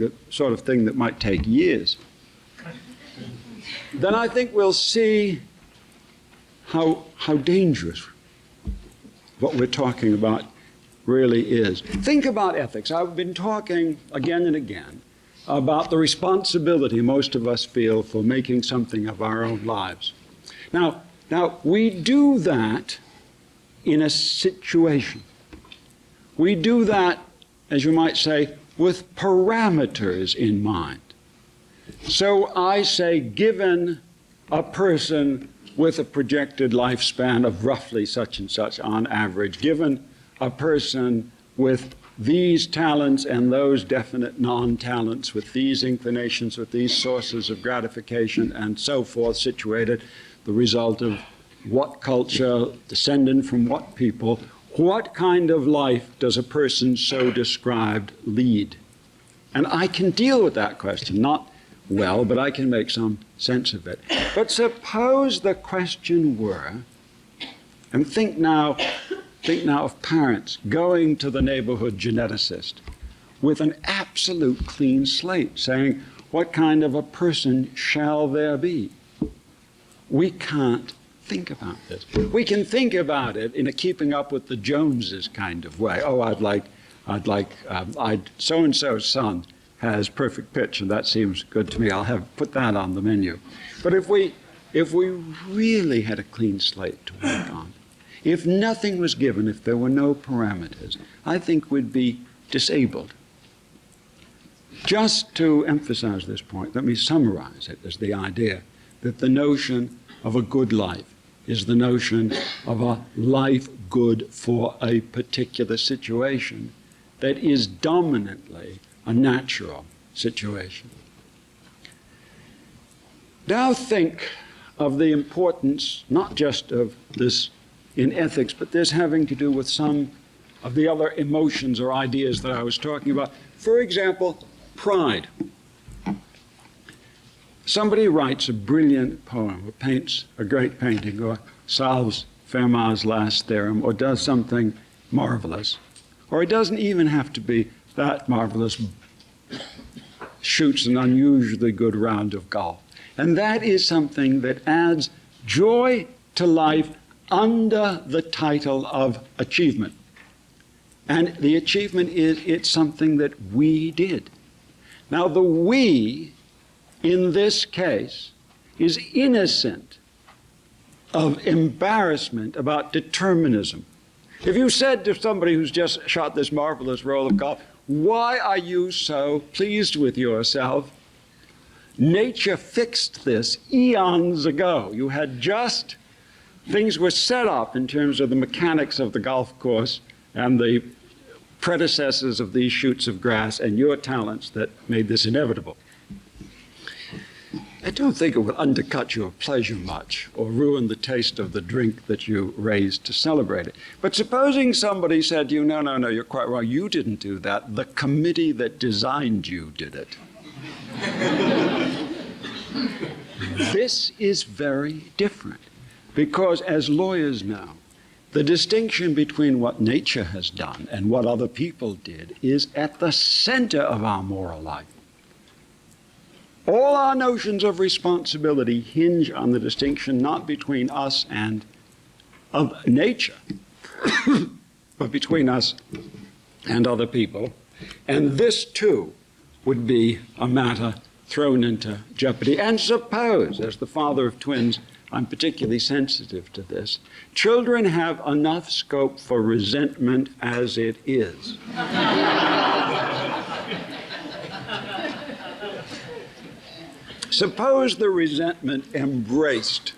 that might take years, then I think we'll see how dangerous what we're talking about really is. Think about ethics. I've been talking again and again about the responsibility most of us feel for making something of our own lives. Now we do that in a situation. We do that, as you might say, with parameters in mind. So I say, given a person with a projected lifespan of roughly such and such on average, given a person with these talents and those definite non-talents, with these inclinations, with these sources of gratification and so forth, situated, the result of what culture, descendant from what people, what kind of life does a person so described lead? And I can deal with that question, not well, but I can make some sense of it. But suppose the question were, and think now of parents going to the neighborhood geneticist with an absolute clean slate, saying, what kind of a person shall there be? We can't think about this. We can think about it in a keeping up with the Joneses kind of way. Oh, so-and-so's son has perfect pitch, and that seems good to me. I'll put that on the menu. But if we really had a clean slate to work on, if nothing was given, if there were no parameters, I think we'd be disabled. Just to emphasize this point, let me summarize it as the idea that the notion of a good life is the notion of a life good for a particular situation that is dominantly a natural situation. Now think of the importance, not just of this in ethics, but this having to do with some of the other emotions or ideas that I was talking about. For example, pride. Somebody writes a brilliant poem, or paints a great painting, or solves Fermat's last theorem, or does something marvelous. Or it doesn't even have to be that marvelous, shoots an unusually good round of golf. And that is something that adds joy to life under the title of achievement. And the achievement is, it's something that we did. Now, the we, in this case, is innocent of embarrassment about determinism. If you said to somebody who's just shot this marvelous roll of golf, why are you so pleased with yourself? Nature fixed this eons ago. You had just, things were set up in terms of the mechanics of the golf course and the predecessors of these shoots of grass and your talents that made this inevitable. I don't think it will undercut your pleasure much or ruin the taste of the drink that you raised to celebrate it. But supposing somebody said to you, no, you're quite wrong, you didn't do that, the committee that designed you did it. This is very different because as lawyers know, the distinction between what nature has done and what other people did is at the center of our moral life. All our notions of responsibility hinge on the distinction not between us and of nature, but between us and other people. And this, too, would be a matter thrown into jeopardy. And suppose, as the father of twins, I'm particularly sensitive to this, children have enough scope for resentment as it is. Suppose the resentment embraced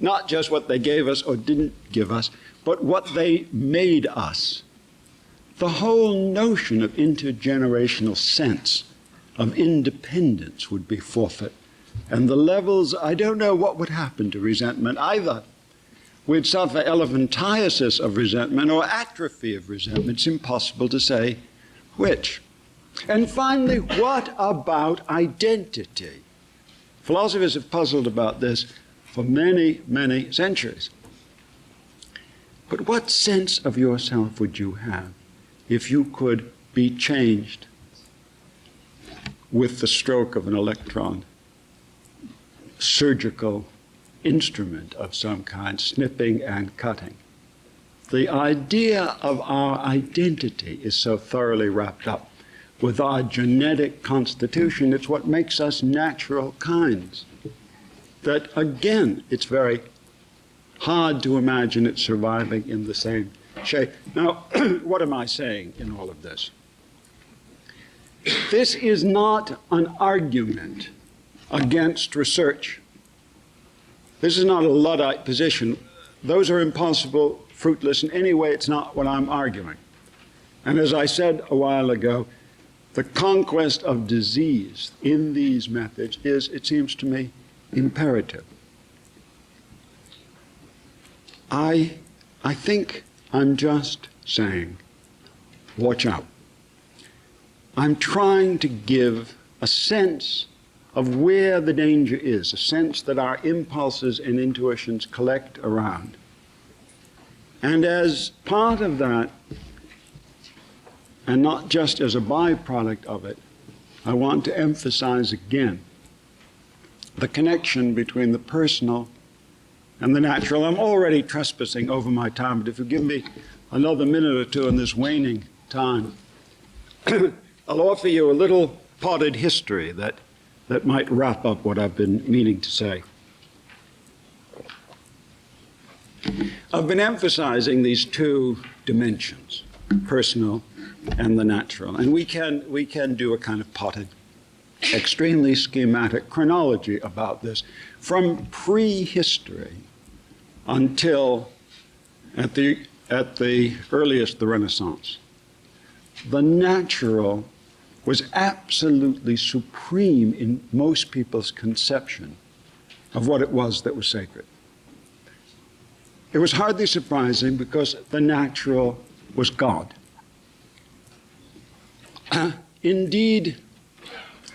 not just what they gave us or didn't give us, but what they made us. The whole notion of intergenerational sense of independence would be forfeit. And the levels, I don't know what would happen to resentment either. We'd suffer elephantiasis of resentment or atrophy of resentment. It's impossible to say which. And finally, what about identity? Philosophers have puzzled about this for many, many centuries. But what sense of yourself would you have if you could be changed with the stroke of an electron? Surgical instrument of some kind, snipping and cutting. The idea of our identity is so thoroughly wrapped up with our genetic constitution. It's what makes us natural kinds. That, again, it's very hard to imagine it surviving in the same shape. Now, what am I saying in all of this? This is not an argument against research. This is not a Luddite position. Those are impossible, fruitless, and anyway, it's not what I'm arguing. And as I said a while ago, the conquest of disease in these methods is, it seems to me, imperative. I think I'm just saying, watch out. I'm trying to give a sense of where the danger is, a sense that our impulses and intuitions collect around. And as part of that, and not just as a byproduct of it, I want to emphasize again the connection between the personal and the natural. I'm already trespassing over my time, but if you give me another minute or two in this waning time, I'll offer you a little potted history that might wrap up what I've been meaning to say. I've been emphasizing these two dimensions, personal and the natural, and we can do a kind of potted, extremely schematic chronology about this from prehistory until at the earliest the Renaissance. The natural was absolutely supreme in most people's conception of what it was that was sacred. It was hardly surprising because the natural was God. Indeed,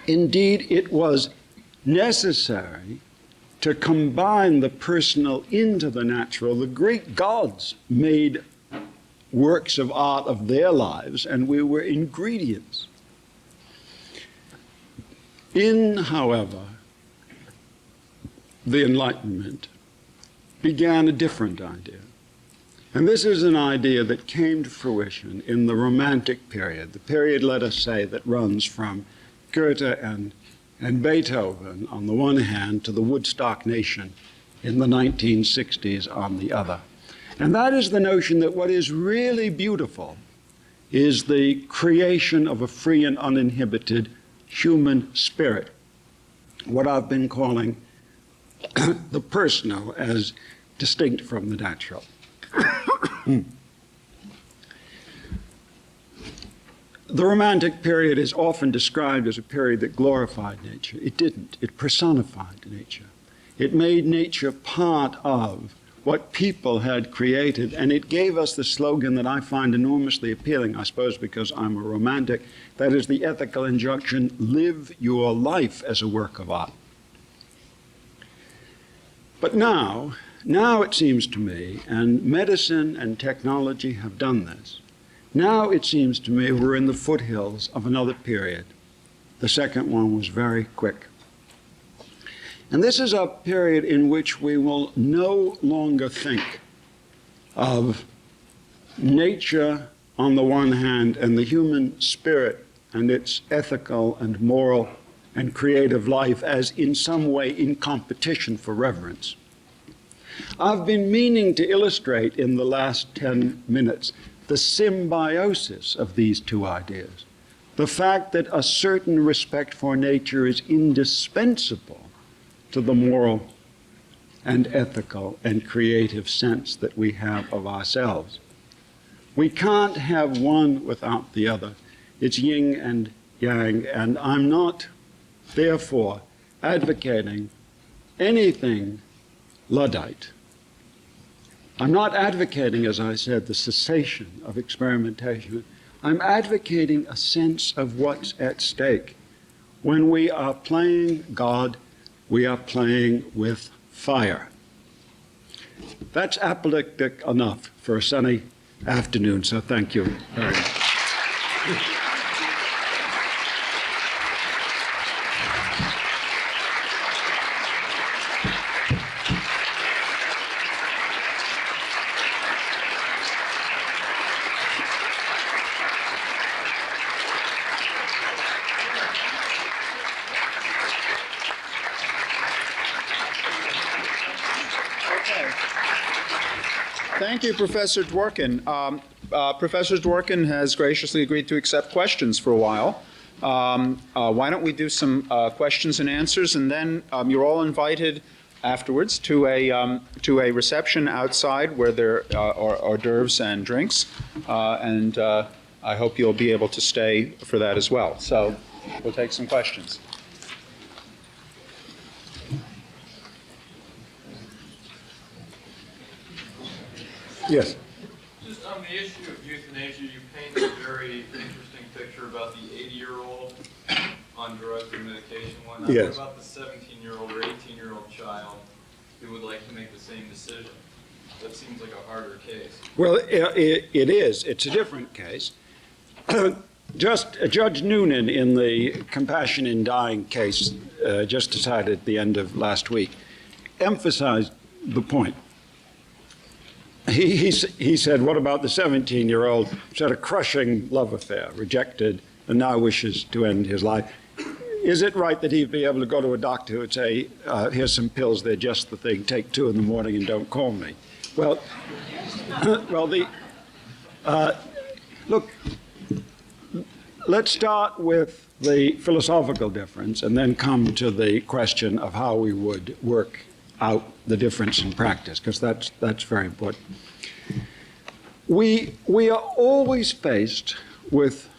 it was necessary to combine the personal into the natural. The great gods made works of art of their lives, and we were ingredients. However, the Enlightenment began a different idea. And this is an idea that came to fruition in the Romantic period, the period, let us say, that runs from Goethe and Beethoven on the one hand to the Woodstock Nation in the 1960s on the other. And that is the notion that what is really beautiful is the creation of a free and uninhibited human spirit, what I've been calling the personal as distinct from the natural. The Romantic period is often described as a period that glorified nature. It didn't. It personified nature. It made nature part of what people had created, and it gave us the slogan that I find enormously appealing, I suppose because I'm a romantic, that is the ethical injunction, live your life as a work of art. But now it seems to me, and medicine and technology have done this, now it seems to me we're in the foothills of another period. The second one was very quick. And this is a period in which we will no longer think of nature on the one hand and the human spirit and its ethical and moral and creative life as in some way in competition for reverence. I've been meaning to illustrate in the last 10 minutes the symbiosis of these two ideas, the fact that a certain respect for nature is indispensable to the moral and ethical and creative sense that we have of ourselves. We can't have one without the other. It's yin and yang, and I'm not, therefore, advocating anything Luddite. I'm not advocating, as I said, the cessation of experimentation. I'm advocating a sense of what's at stake. When we are playing God, we are playing with fire. That's apoplectic enough for a sunny afternoon, so thank you very much. Thank you, Professor Dworkin. Professor Dworkin has graciously agreed to accept questions for a while. Why don't we do some questions and answers, and then you're all invited afterwards to a reception outside where there are hors d'oeuvres and drinks, and I hope you'll be able to stay for that as well. So we'll take some questions. Yes. Just on the issue of euthanasia, you paint a very interesting picture about the 80-year-old on drugs and medication and whatnot. Yes. What about the 17-year-old or 18-year-old child who would like to make the same decision? That seems like a harder case. Well, it is. It's a different case. Judge Noonan in the Compassion in Dying case just decided at the end of last week emphasized the point. He said, what about the 17-year-old who's had a crushing love affair, rejected, and now wishes to end his life? Is it right that he'd be able to go to a doctor who would say, here's some pills, they're just the thing, take 2 in the morning and don't call me? Well, look, let's start with the philosophical difference and then come to the question of how we would work out the difference in practice, because that's very important. We are always faced with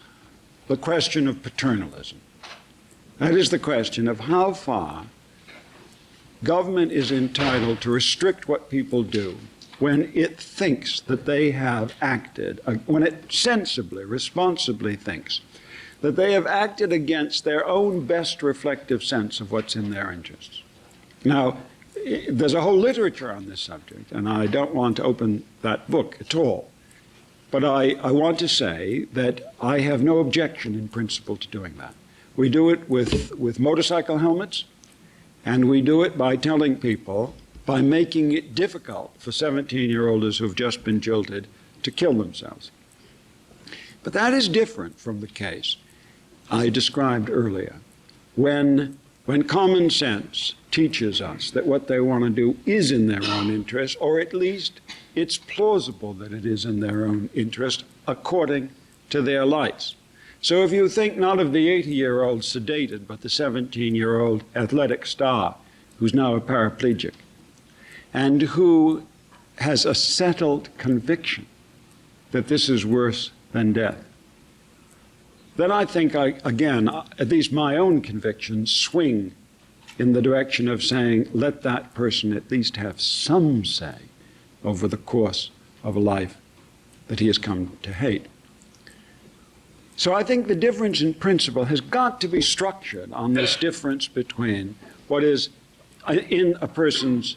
the question of paternalism. That is the question of how far government is entitled to restrict what people do when it thinks that they have acted, when it sensibly, responsibly thinks that they have acted against their own best reflective sense of what's in their interests. Now, there's a whole literature on this subject, and I don't want to open that book at all. But I want to say that I have no objection in principle to doing that. We do it with motorcycle helmets, and we do it by telling people, by making it difficult for 17-year-olds who have just been jilted to kill themselves. But that is different from the case I described earlier, when common sense teaches us that what they want to do is in their own interest, or at least it's plausible that it is in their own interest according to their lights. So if you think not of the 80-year-old sedated, but the 17-year-old athletic star who's now a paraplegic, and who has a settled conviction that this is worse than death, then I think, again, at least my own convictions swing in the direction of saying, let that person at least have some say over the course of a life that he has come to hate. So I think the difference in principle has got to be structured on this difference between what is in a person's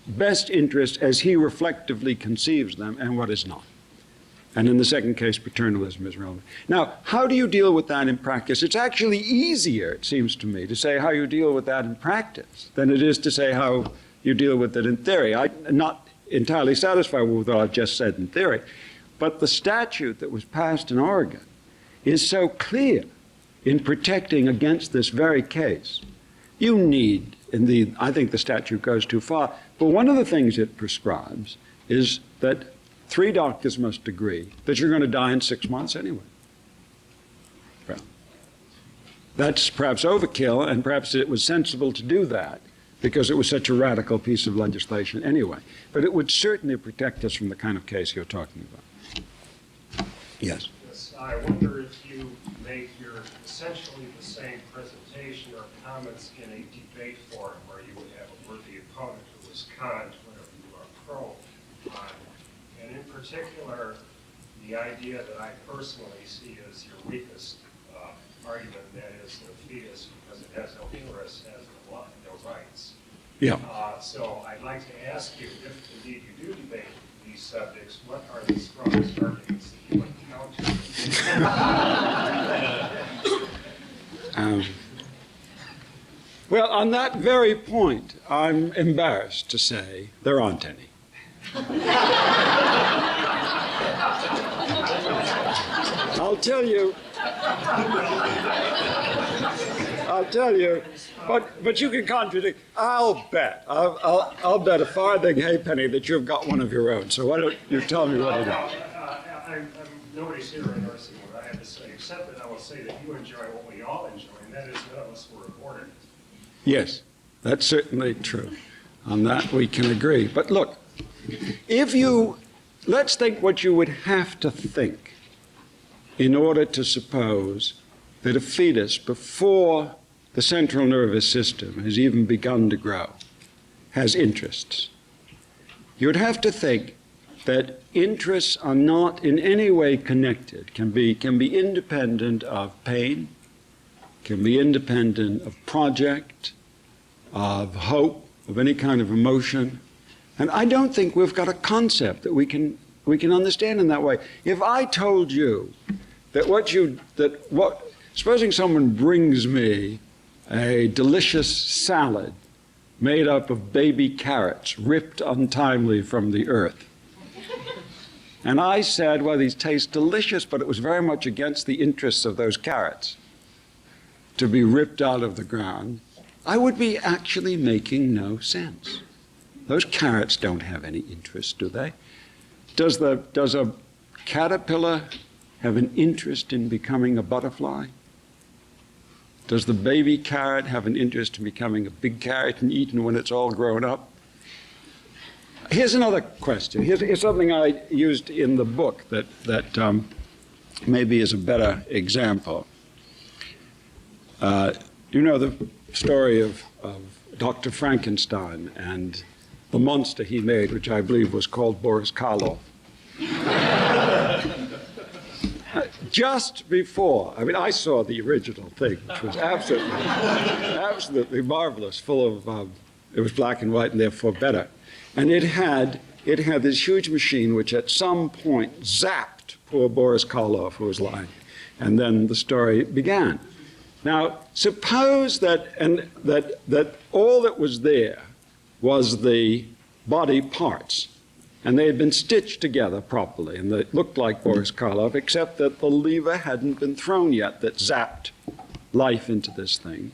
best interest as he reflectively conceives them and what is not. And in the second case, paternalism is relevant. Now, how do you deal with that in practice? It's actually easier, it seems to me, to say how you deal with that in practice than it is to say how you deal with it in theory. I'm not entirely satisfied with what I've just said in theory, but the statute that was passed in Oregon is so clear in protecting against this very case. You need, indeed, I think the statute goes too far, but one of the things it prescribes is that 3 doctors must agree that you're going to die in 6 months anyway. Well, that's perhaps overkill, and perhaps it was sensible to do that because it was such a radical piece of legislation anyway. But it would certainly protect us from the kind of case you're talking about. Yes? Yes, I wonder if you make your essentially the same presentation or comments in a debate forum where you would have a worthy opponent who was con to whatever you are pro on. And in particular, the idea that I personally see as your weakest argument, that is the fetus, because it has no interests, has no rights. Yeah. So I'd like to ask you, if indeed you do debate these subjects, what are the strongest arguments that you would counter? Well, on that very point, I'm embarrassed to say there aren't any. I'll tell you, but you can contradict. I'll bet a farthing halfpenny that you've got one of your own. So why don't you tell me what it is? Nobody's here endorsing what I have to say, except that I will say that you enjoy what we all enjoy, and that is none of us were aborted. Yes, that's certainly true. On that we can agree. But look, let's think what you would have to think in order to suppose that a fetus, before the central nervous system has even begun to grow, has interests. You would have to think that interests are not in any way connected, can be independent of pain, can be independent of project, of hope, of any kind of emotion. And I don't think we've got a concept that we can understand in that way. If I told you supposing someone brings me a delicious salad made up of baby carrots ripped untimely from the earth. And I said, well, these taste delicious, but it was very much against the interests of those carrots to be ripped out of the ground. I would be actually making no sense. Those carrots don't have any interest, do they? Does a caterpillar have an interest in becoming a butterfly? Does the baby carrot have an interest in becoming a big carrot and eaten when it's all grown up? Here's another question. Here's something I used in the book that maybe is a better example. You know the story of Dr. Frankenstein and the monster he made, which I believe was called Boris Karloff. Just before, I saw the original thing, which was absolutely marvelous, full of, it was black and white and therefore better. And it had this huge machine which at some point zapped poor Boris Karloff, who was lying. And then the story began. Now, suppose that all that was there was the body parts, and they had been stitched together properly, and they looked like Boris Karloff, except that the lever hadn't been thrown yet that zapped life into this thing.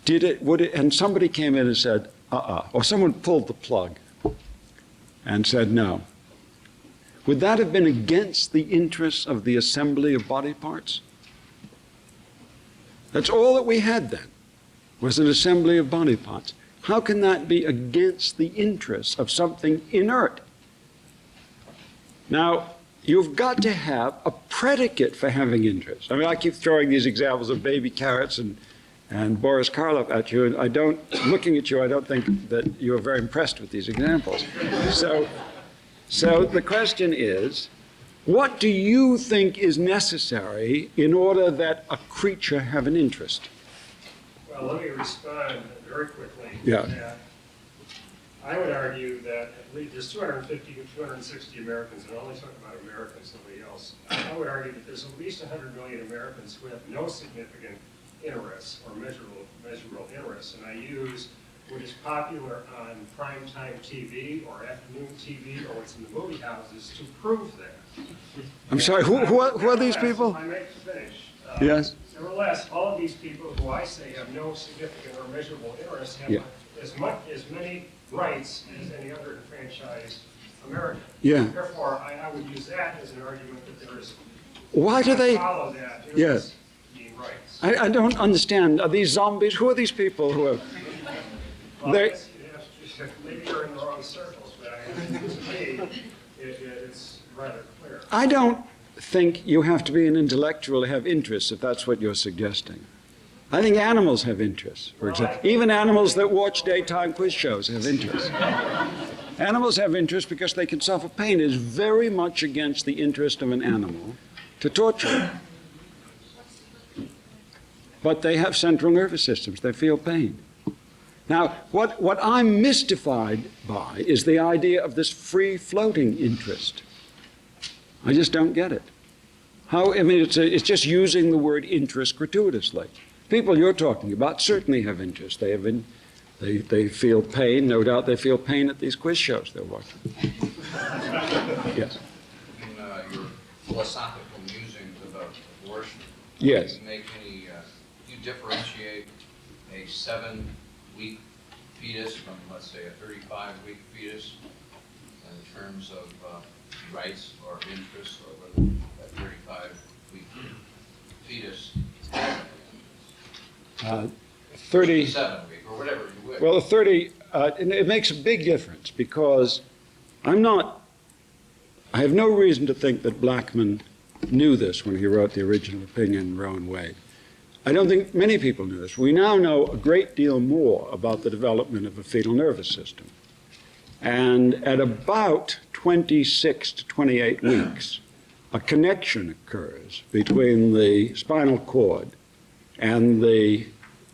And somebody came in and said, or someone pulled the plug and said no. Would that have been against the interests of the assembly of body parts? That's all that we had then, was an assembly of body parts. How can that be against the interests of something inert? Now, you've got to have a predicate for having interest. I keep throwing these examples of baby carrots and Boris Karloff at you, and looking at you, I don't think that you are very impressed with these examples. So the question is, what do you think is necessary in order that a creature have an interest? Well, let me respond very quickly. Yeah. That I would argue that at least there's 250 to 260 Americans, and I only talk about Americans, nobody else. I would argue that there's at least 100 million Americans who have no significant interests or measurable interests, and I use what is popular on primetime TV or afternoon TV or what's in the movie houses to prove that. I'm sorry, who are these people? If I may finish. Yes. Nevertheless, all of these people who I say have no significant or measurable interests have as many rights as any other enfranchised American. Yeah. Therefore, I would use that as an argument that there is. Why do they? Follow that. Yes. Being rights. I don't understand. Are these zombies? Who are these people who are? Well, maybe you're in the wrong circles, but to me, it's rather clear. I don't think you have to be an intellectual to have interests, if that's what you're suggesting. I think animals have interests, for example. Even animals that watch daytime quiz shows have interests. Animals have interests because they can suffer pain. It is very much against the interest of an animal to torture it. But they have central nervous systems. They feel pain. Now, what I'm mystified by is the idea of this free-floating interest. I just don't get it. It's just using the word interest gratuitously. People you're talking about certainly have interest. They feel pain. No doubt they feel pain at these quiz shows they're watching. Yes. In your philosophical musings about abortion, Yes. do you differentiate a 7-week fetus from, let's say, a 35-week fetus in terms of rights or interests, or whether that 35-week fetus 37-week or whatever you wish? Well, the 30, it makes a big difference because I have no reason to think that Blackman knew this when he wrote the original opinion, Roe and Wade. I don't think many people knew this. We now know a great deal more about the development of the fetal nervous system. And at about 26 to 28 weeks, a connection occurs between the spinal cord and the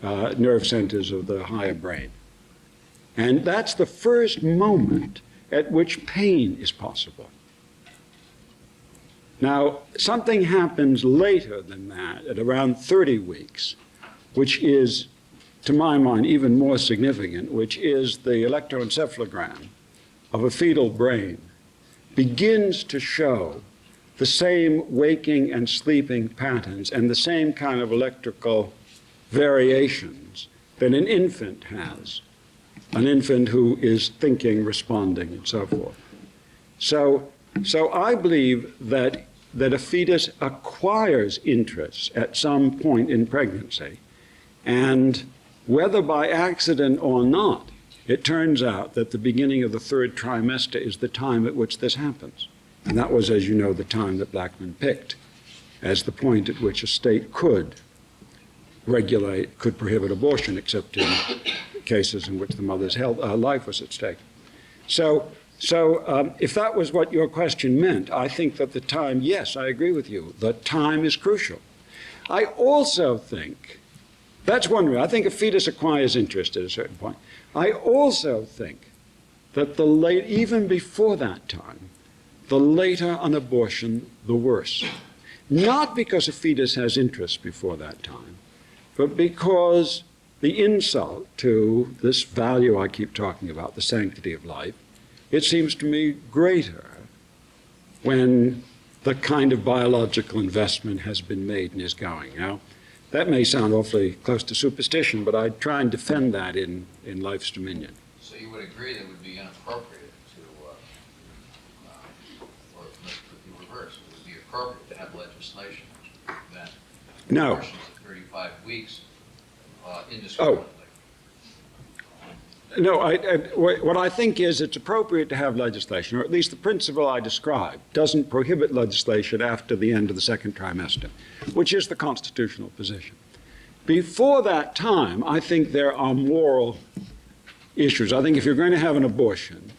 nerve centers of the higher brain. And that's the first moment at which pain is possible. Now, something happens later than that, at around 30 weeks, which is, to my mind, even more significant, which is the electroencephalogram of a fetal brain begins to show the same waking and sleeping patterns and the same kind of electrical variations that an infant has, an infant who is thinking, responding, and so forth. So I believe that a fetus acquires interests at some point in pregnancy, and whether by accident or not, it turns out that the beginning of the third trimester is the time at which this happens. And that was, as you know, the time that Blackman picked as the point at which a state could regulate, could prohibit abortion, except in cases in which the mother's life was at stake. So if that was what your question meant, I think that the time, yes, I agree with you, the time is crucial. I also think, that's one way, I think a fetus acquires interest at a certain point. I also think that even before that time, the later an abortion, the worse. Not because a fetus has interest before that time, but because the insult to this value I keep talking about, the sanctity of life, it seems to me greater when the kind of biological investment has been made and is going. Now, that may sound awfully close to superstition, but I try and defend that in Life's Dominion. So you would agree that it would be inappropriate to, or it would be reversed, it would be appropriate to have legislation that No. abortions at 35 weeks indiscriminately. No, what I think is it's appropriate to have legislation, or at least the principle I described doesn't prohibit legislation after the end of the second trimester, which is the constitutional position. Before that time, I think there are moral issues. I think if you're going to have an abortion,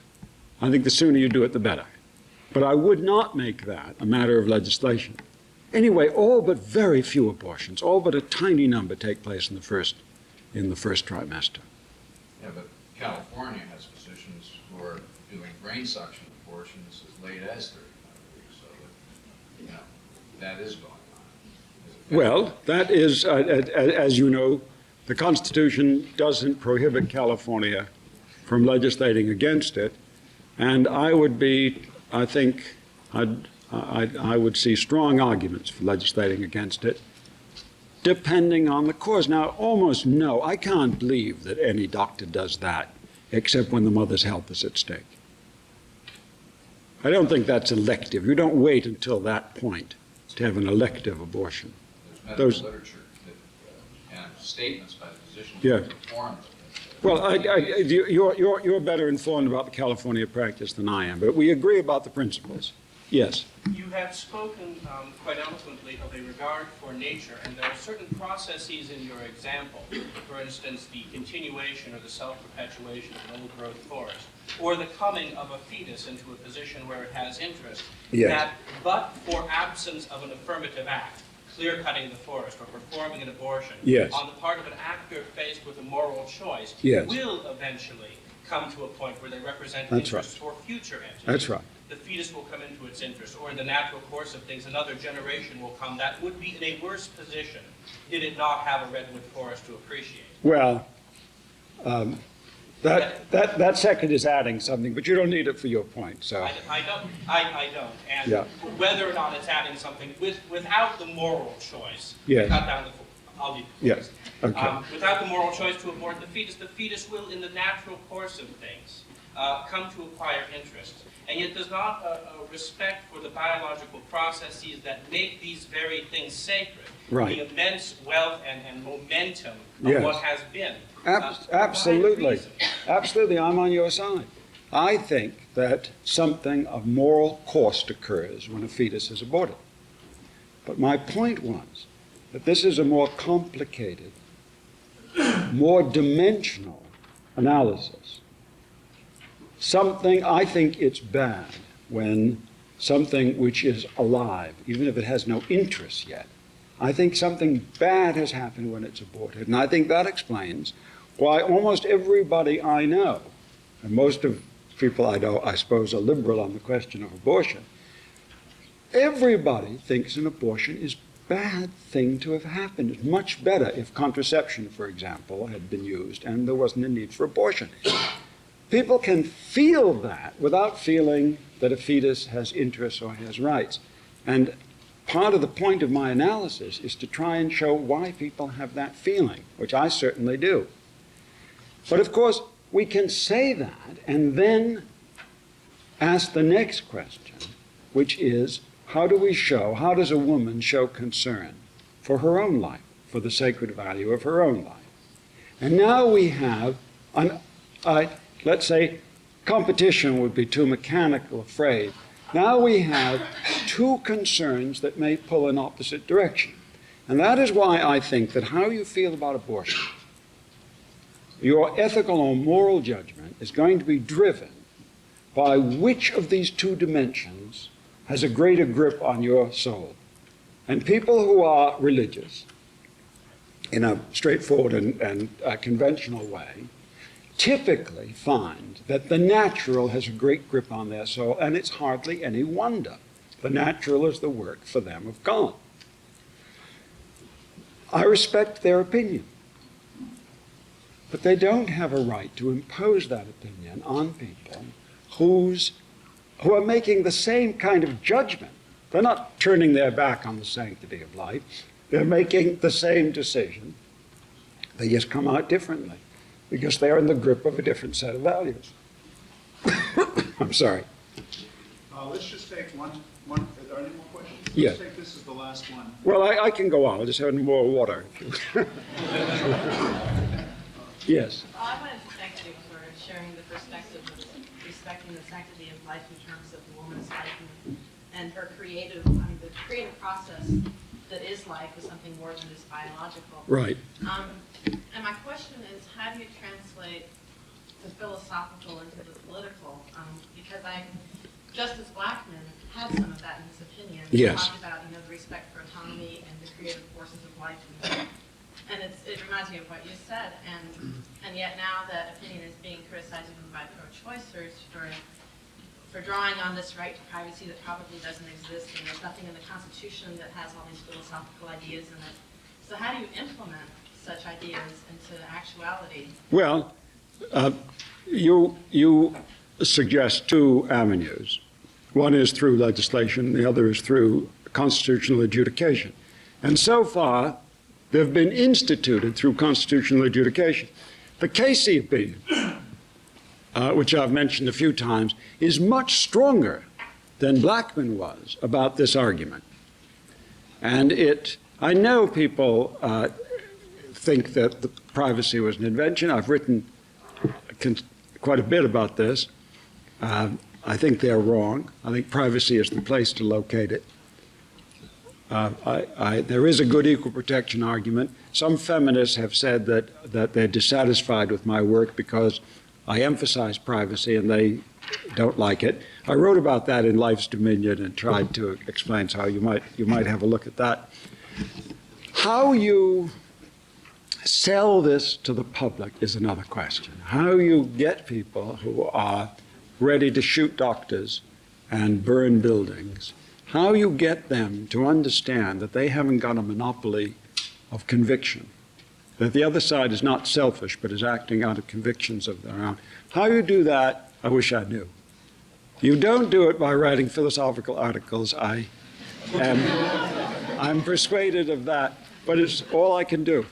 I think the sooner you do it, the better. But I would not make that a matter of legislation. Anyway, all but very few abortions, all but a tiny number take place in the first trimester. Yeah, but California has physicians who are doing brain suction abortions as late as 35 weeks, so that, you know, that is going on. Well, that is, as you know, the Constitution doesn't prohibit California from legislating against it, and I would see strong arguments for legislating against it, depending on the cause. Now, almost no, I can't believe that any doctor does that, except when the mother's health is at stake. I don't think that's elective. You don't wait until that point to have an elective abortion. There's medical literature that, and statements by the physicians Yeah. that inform them. Well, you're better informed about the California practice than I am, but we agree about the principles. Yes. You have spoken quite eloquently of a regard for nature, and there are certain processes in your example, for instance, the continuation or the self-perpetuation of an old-growth forest, or the coming of a fetus into a position where it has interest, Yes. that but for absence of an affirmative act, clear-cutting the forest or performing an abortion, Yes. on the part of an actor faced with a moral choice, Yes. will eventually come to a point where they represent That's interests for future entities. That's right. The fetus will come into its interest, or in the natural course of things, another generation will come that would be in a worse position did it not have a redwood forest to appreciate. Well, that second is adding something, but you don't need it for your point. So I don't. And Yeah. whether or not it's adding something without the moral choice, Yes. to cut down I'll leave it. Yes. Okay. Without the moral choice to abort the fetus will, in the natural course of things, come to acquire interest. And yet there's not a respect for the biological processes that make these very things sacred. Right. The immense wealth and momentum of Yes. what has been. Absolutely. Absolutely, I'm on your side. I think that something of moral cost occurs when a fetus is aborted. But my point was that this is a more complicated, more dimensional analysis. I think it's bad when something which is alive, even if it has no interest yet, I think something bad has happened when it's aborted. And I think that explains why almost everybody I know, and most of people I know, I suppose, are liberal on the question of abortion, everybody thinks an abortion is a bad thing to have happened. It's much better if contraception, for example, had been used and there wasn't a need for abortion. People can feel that without feeling that a fetus has interests or has rights. And part of the point of my analysis is to try and show why people have that feeling, which I certainly do. But of course, we can say that and then ask the next question, which is, how does a woman show concern for her own life, for the sacred value of her own life? And now we have, let's say, competition would be too mechanical a phrase. Now we have two concerns that may pull in opposite direction. And that is why I think that how you feel about abortion, your ethical or moral judgment, is going to be driven by which of these two dimensions has a greater grip on your soul. And people who are religious, in a straightforward and conventional way, typically find that the natural has a great grip on their soul, and it's hardly any wonder. The natural is the work for them of God. I respect their opinion, but they don't have a right to impose that opinion on people who are making the same kind of judgment. They're not turning their back on the sanctity of life. They're making the same decision. They just come out differently because they're in the grip of a different set of values. I'm sorry. Let's just take one. Are there any more questions? Yes. Let's take this as the last one. Well, I can go on. I'll just have more water. Yes. I wanted to thank you for sharing the perspective of respecting the sanctity of life in terms of the woman's life and her the creative process that is life is something more than just biological. Right. And my question is, how do you translate the philosophical into the political? Because Justice Blackmun had some of that in his opinion. Yes. He talked about, the respect for autonomy and the creative forces of life. And it reminds me of what you said. And yet now that opinion is being criticized even by pro-choicers for drawing on this right to privacy that probably doesn't exist, and there's nothing in the Constitution that has all these philosophical ideas in it. So how do you implement such ideas into actuality? Well, you suggest two avenues. One is through legislation, the other is through constitutional adjudication. And so far, they've been instituted through constitutional adjudication. The Casey opinion, which I've mentioned a few times, is much stronger than Blackmun was about this argument. And I know people think that the privacy was an invention. I've written quite a bit about this. I think they're wrong. I think privacy is the place to locate it. There is a good equal protection argument. Some feminists have said that they're dissatisfied with my work because I emphasize privacy and they don't like it. I wrote about that in Life's Dominion and tried to explain how you might have a look at that. How you sell this to the public is another question. How you get people who are ready to shoot doctors and burn buildings, how you get them to understand that they haven't got a monopoly of conviction, that the other side is not selfish but is acting out of convictions of their own. How you do that, I wish I knew. You don't do it by writing philosophical articles. I'm persuaded of that, but it's all I can do.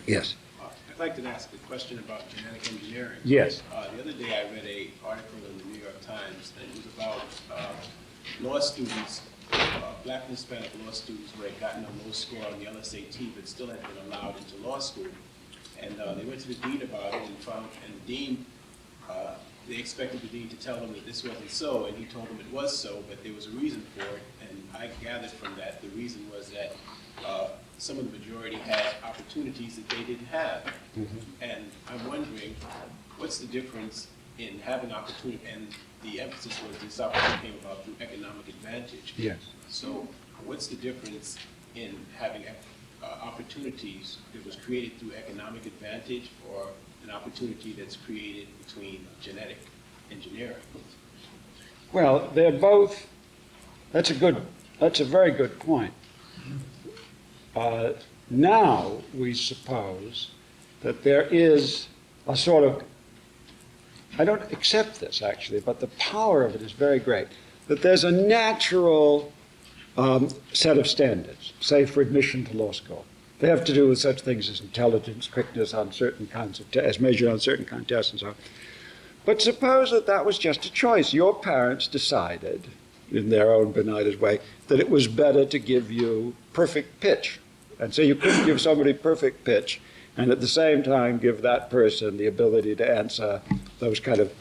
Yes. I'd like to ask a question about genetic engineering. Yes. The other day I read an article in the New York Times that was about law students, black and Hispanic law students who had gotten a low score on the LSAT but still had been allowed into law school. And they went to the dean about it and the dean, they expected the dean to tell them that this wasn't so, and he told them it was so, but there was a reason for it. And I gathered from that the reason was that some of the majority had opportunities that they didn't have. Mm-hmm. And I'm wondering, what's the difference in having opportunity, and the emphasis was this opportunity came about through economic advantage. Yes. So what's the difference in having opportunities that was created through economic advantage or an opportunity that's created between genetic engineering? Well, they're both, that's a very good point. Now we suppose that there is a sort of, I don't accept this actually, but the power of it is very great, that there's a natural set of standards, say for admission to law school. They have to do with such things as intelligence, quickness on certain kinds of as measured on certain kinds of tests and so on. But suppose that that was just a choice. Your parents decided, in their own benighted way, that it was better to give you perfect pitch. And so you couldn't give somebody perfect pitch and at the same time give that person the ability to answer those kind of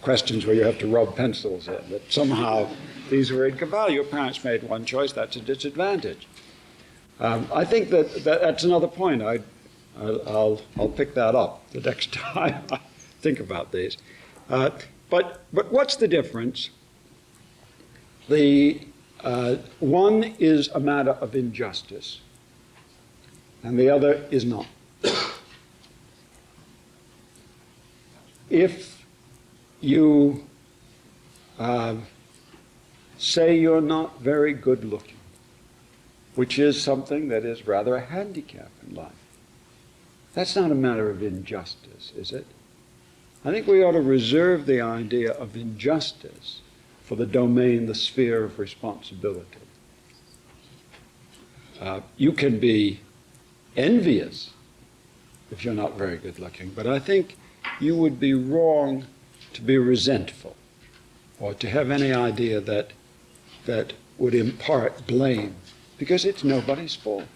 questions where you have to rub pencils in, that somehow these were incompatible. Your parents made one choice, that's a disadvantage. I think that's another point. I'll pick that up the next time I think about these. But what's the difference? The one is a matter of injustice, and the other is not. If you say you're not very good looking, which is something that is rather a handicap in life, that's not a matter of injustice, is it? I think we ought to reserve the idea of injustice for the domain, the sphere of responsibility. You can be envious if you're not very good looking, but I think you would be wrong to be resentful or to have any idea that would impart blame, because it's nobody's fault.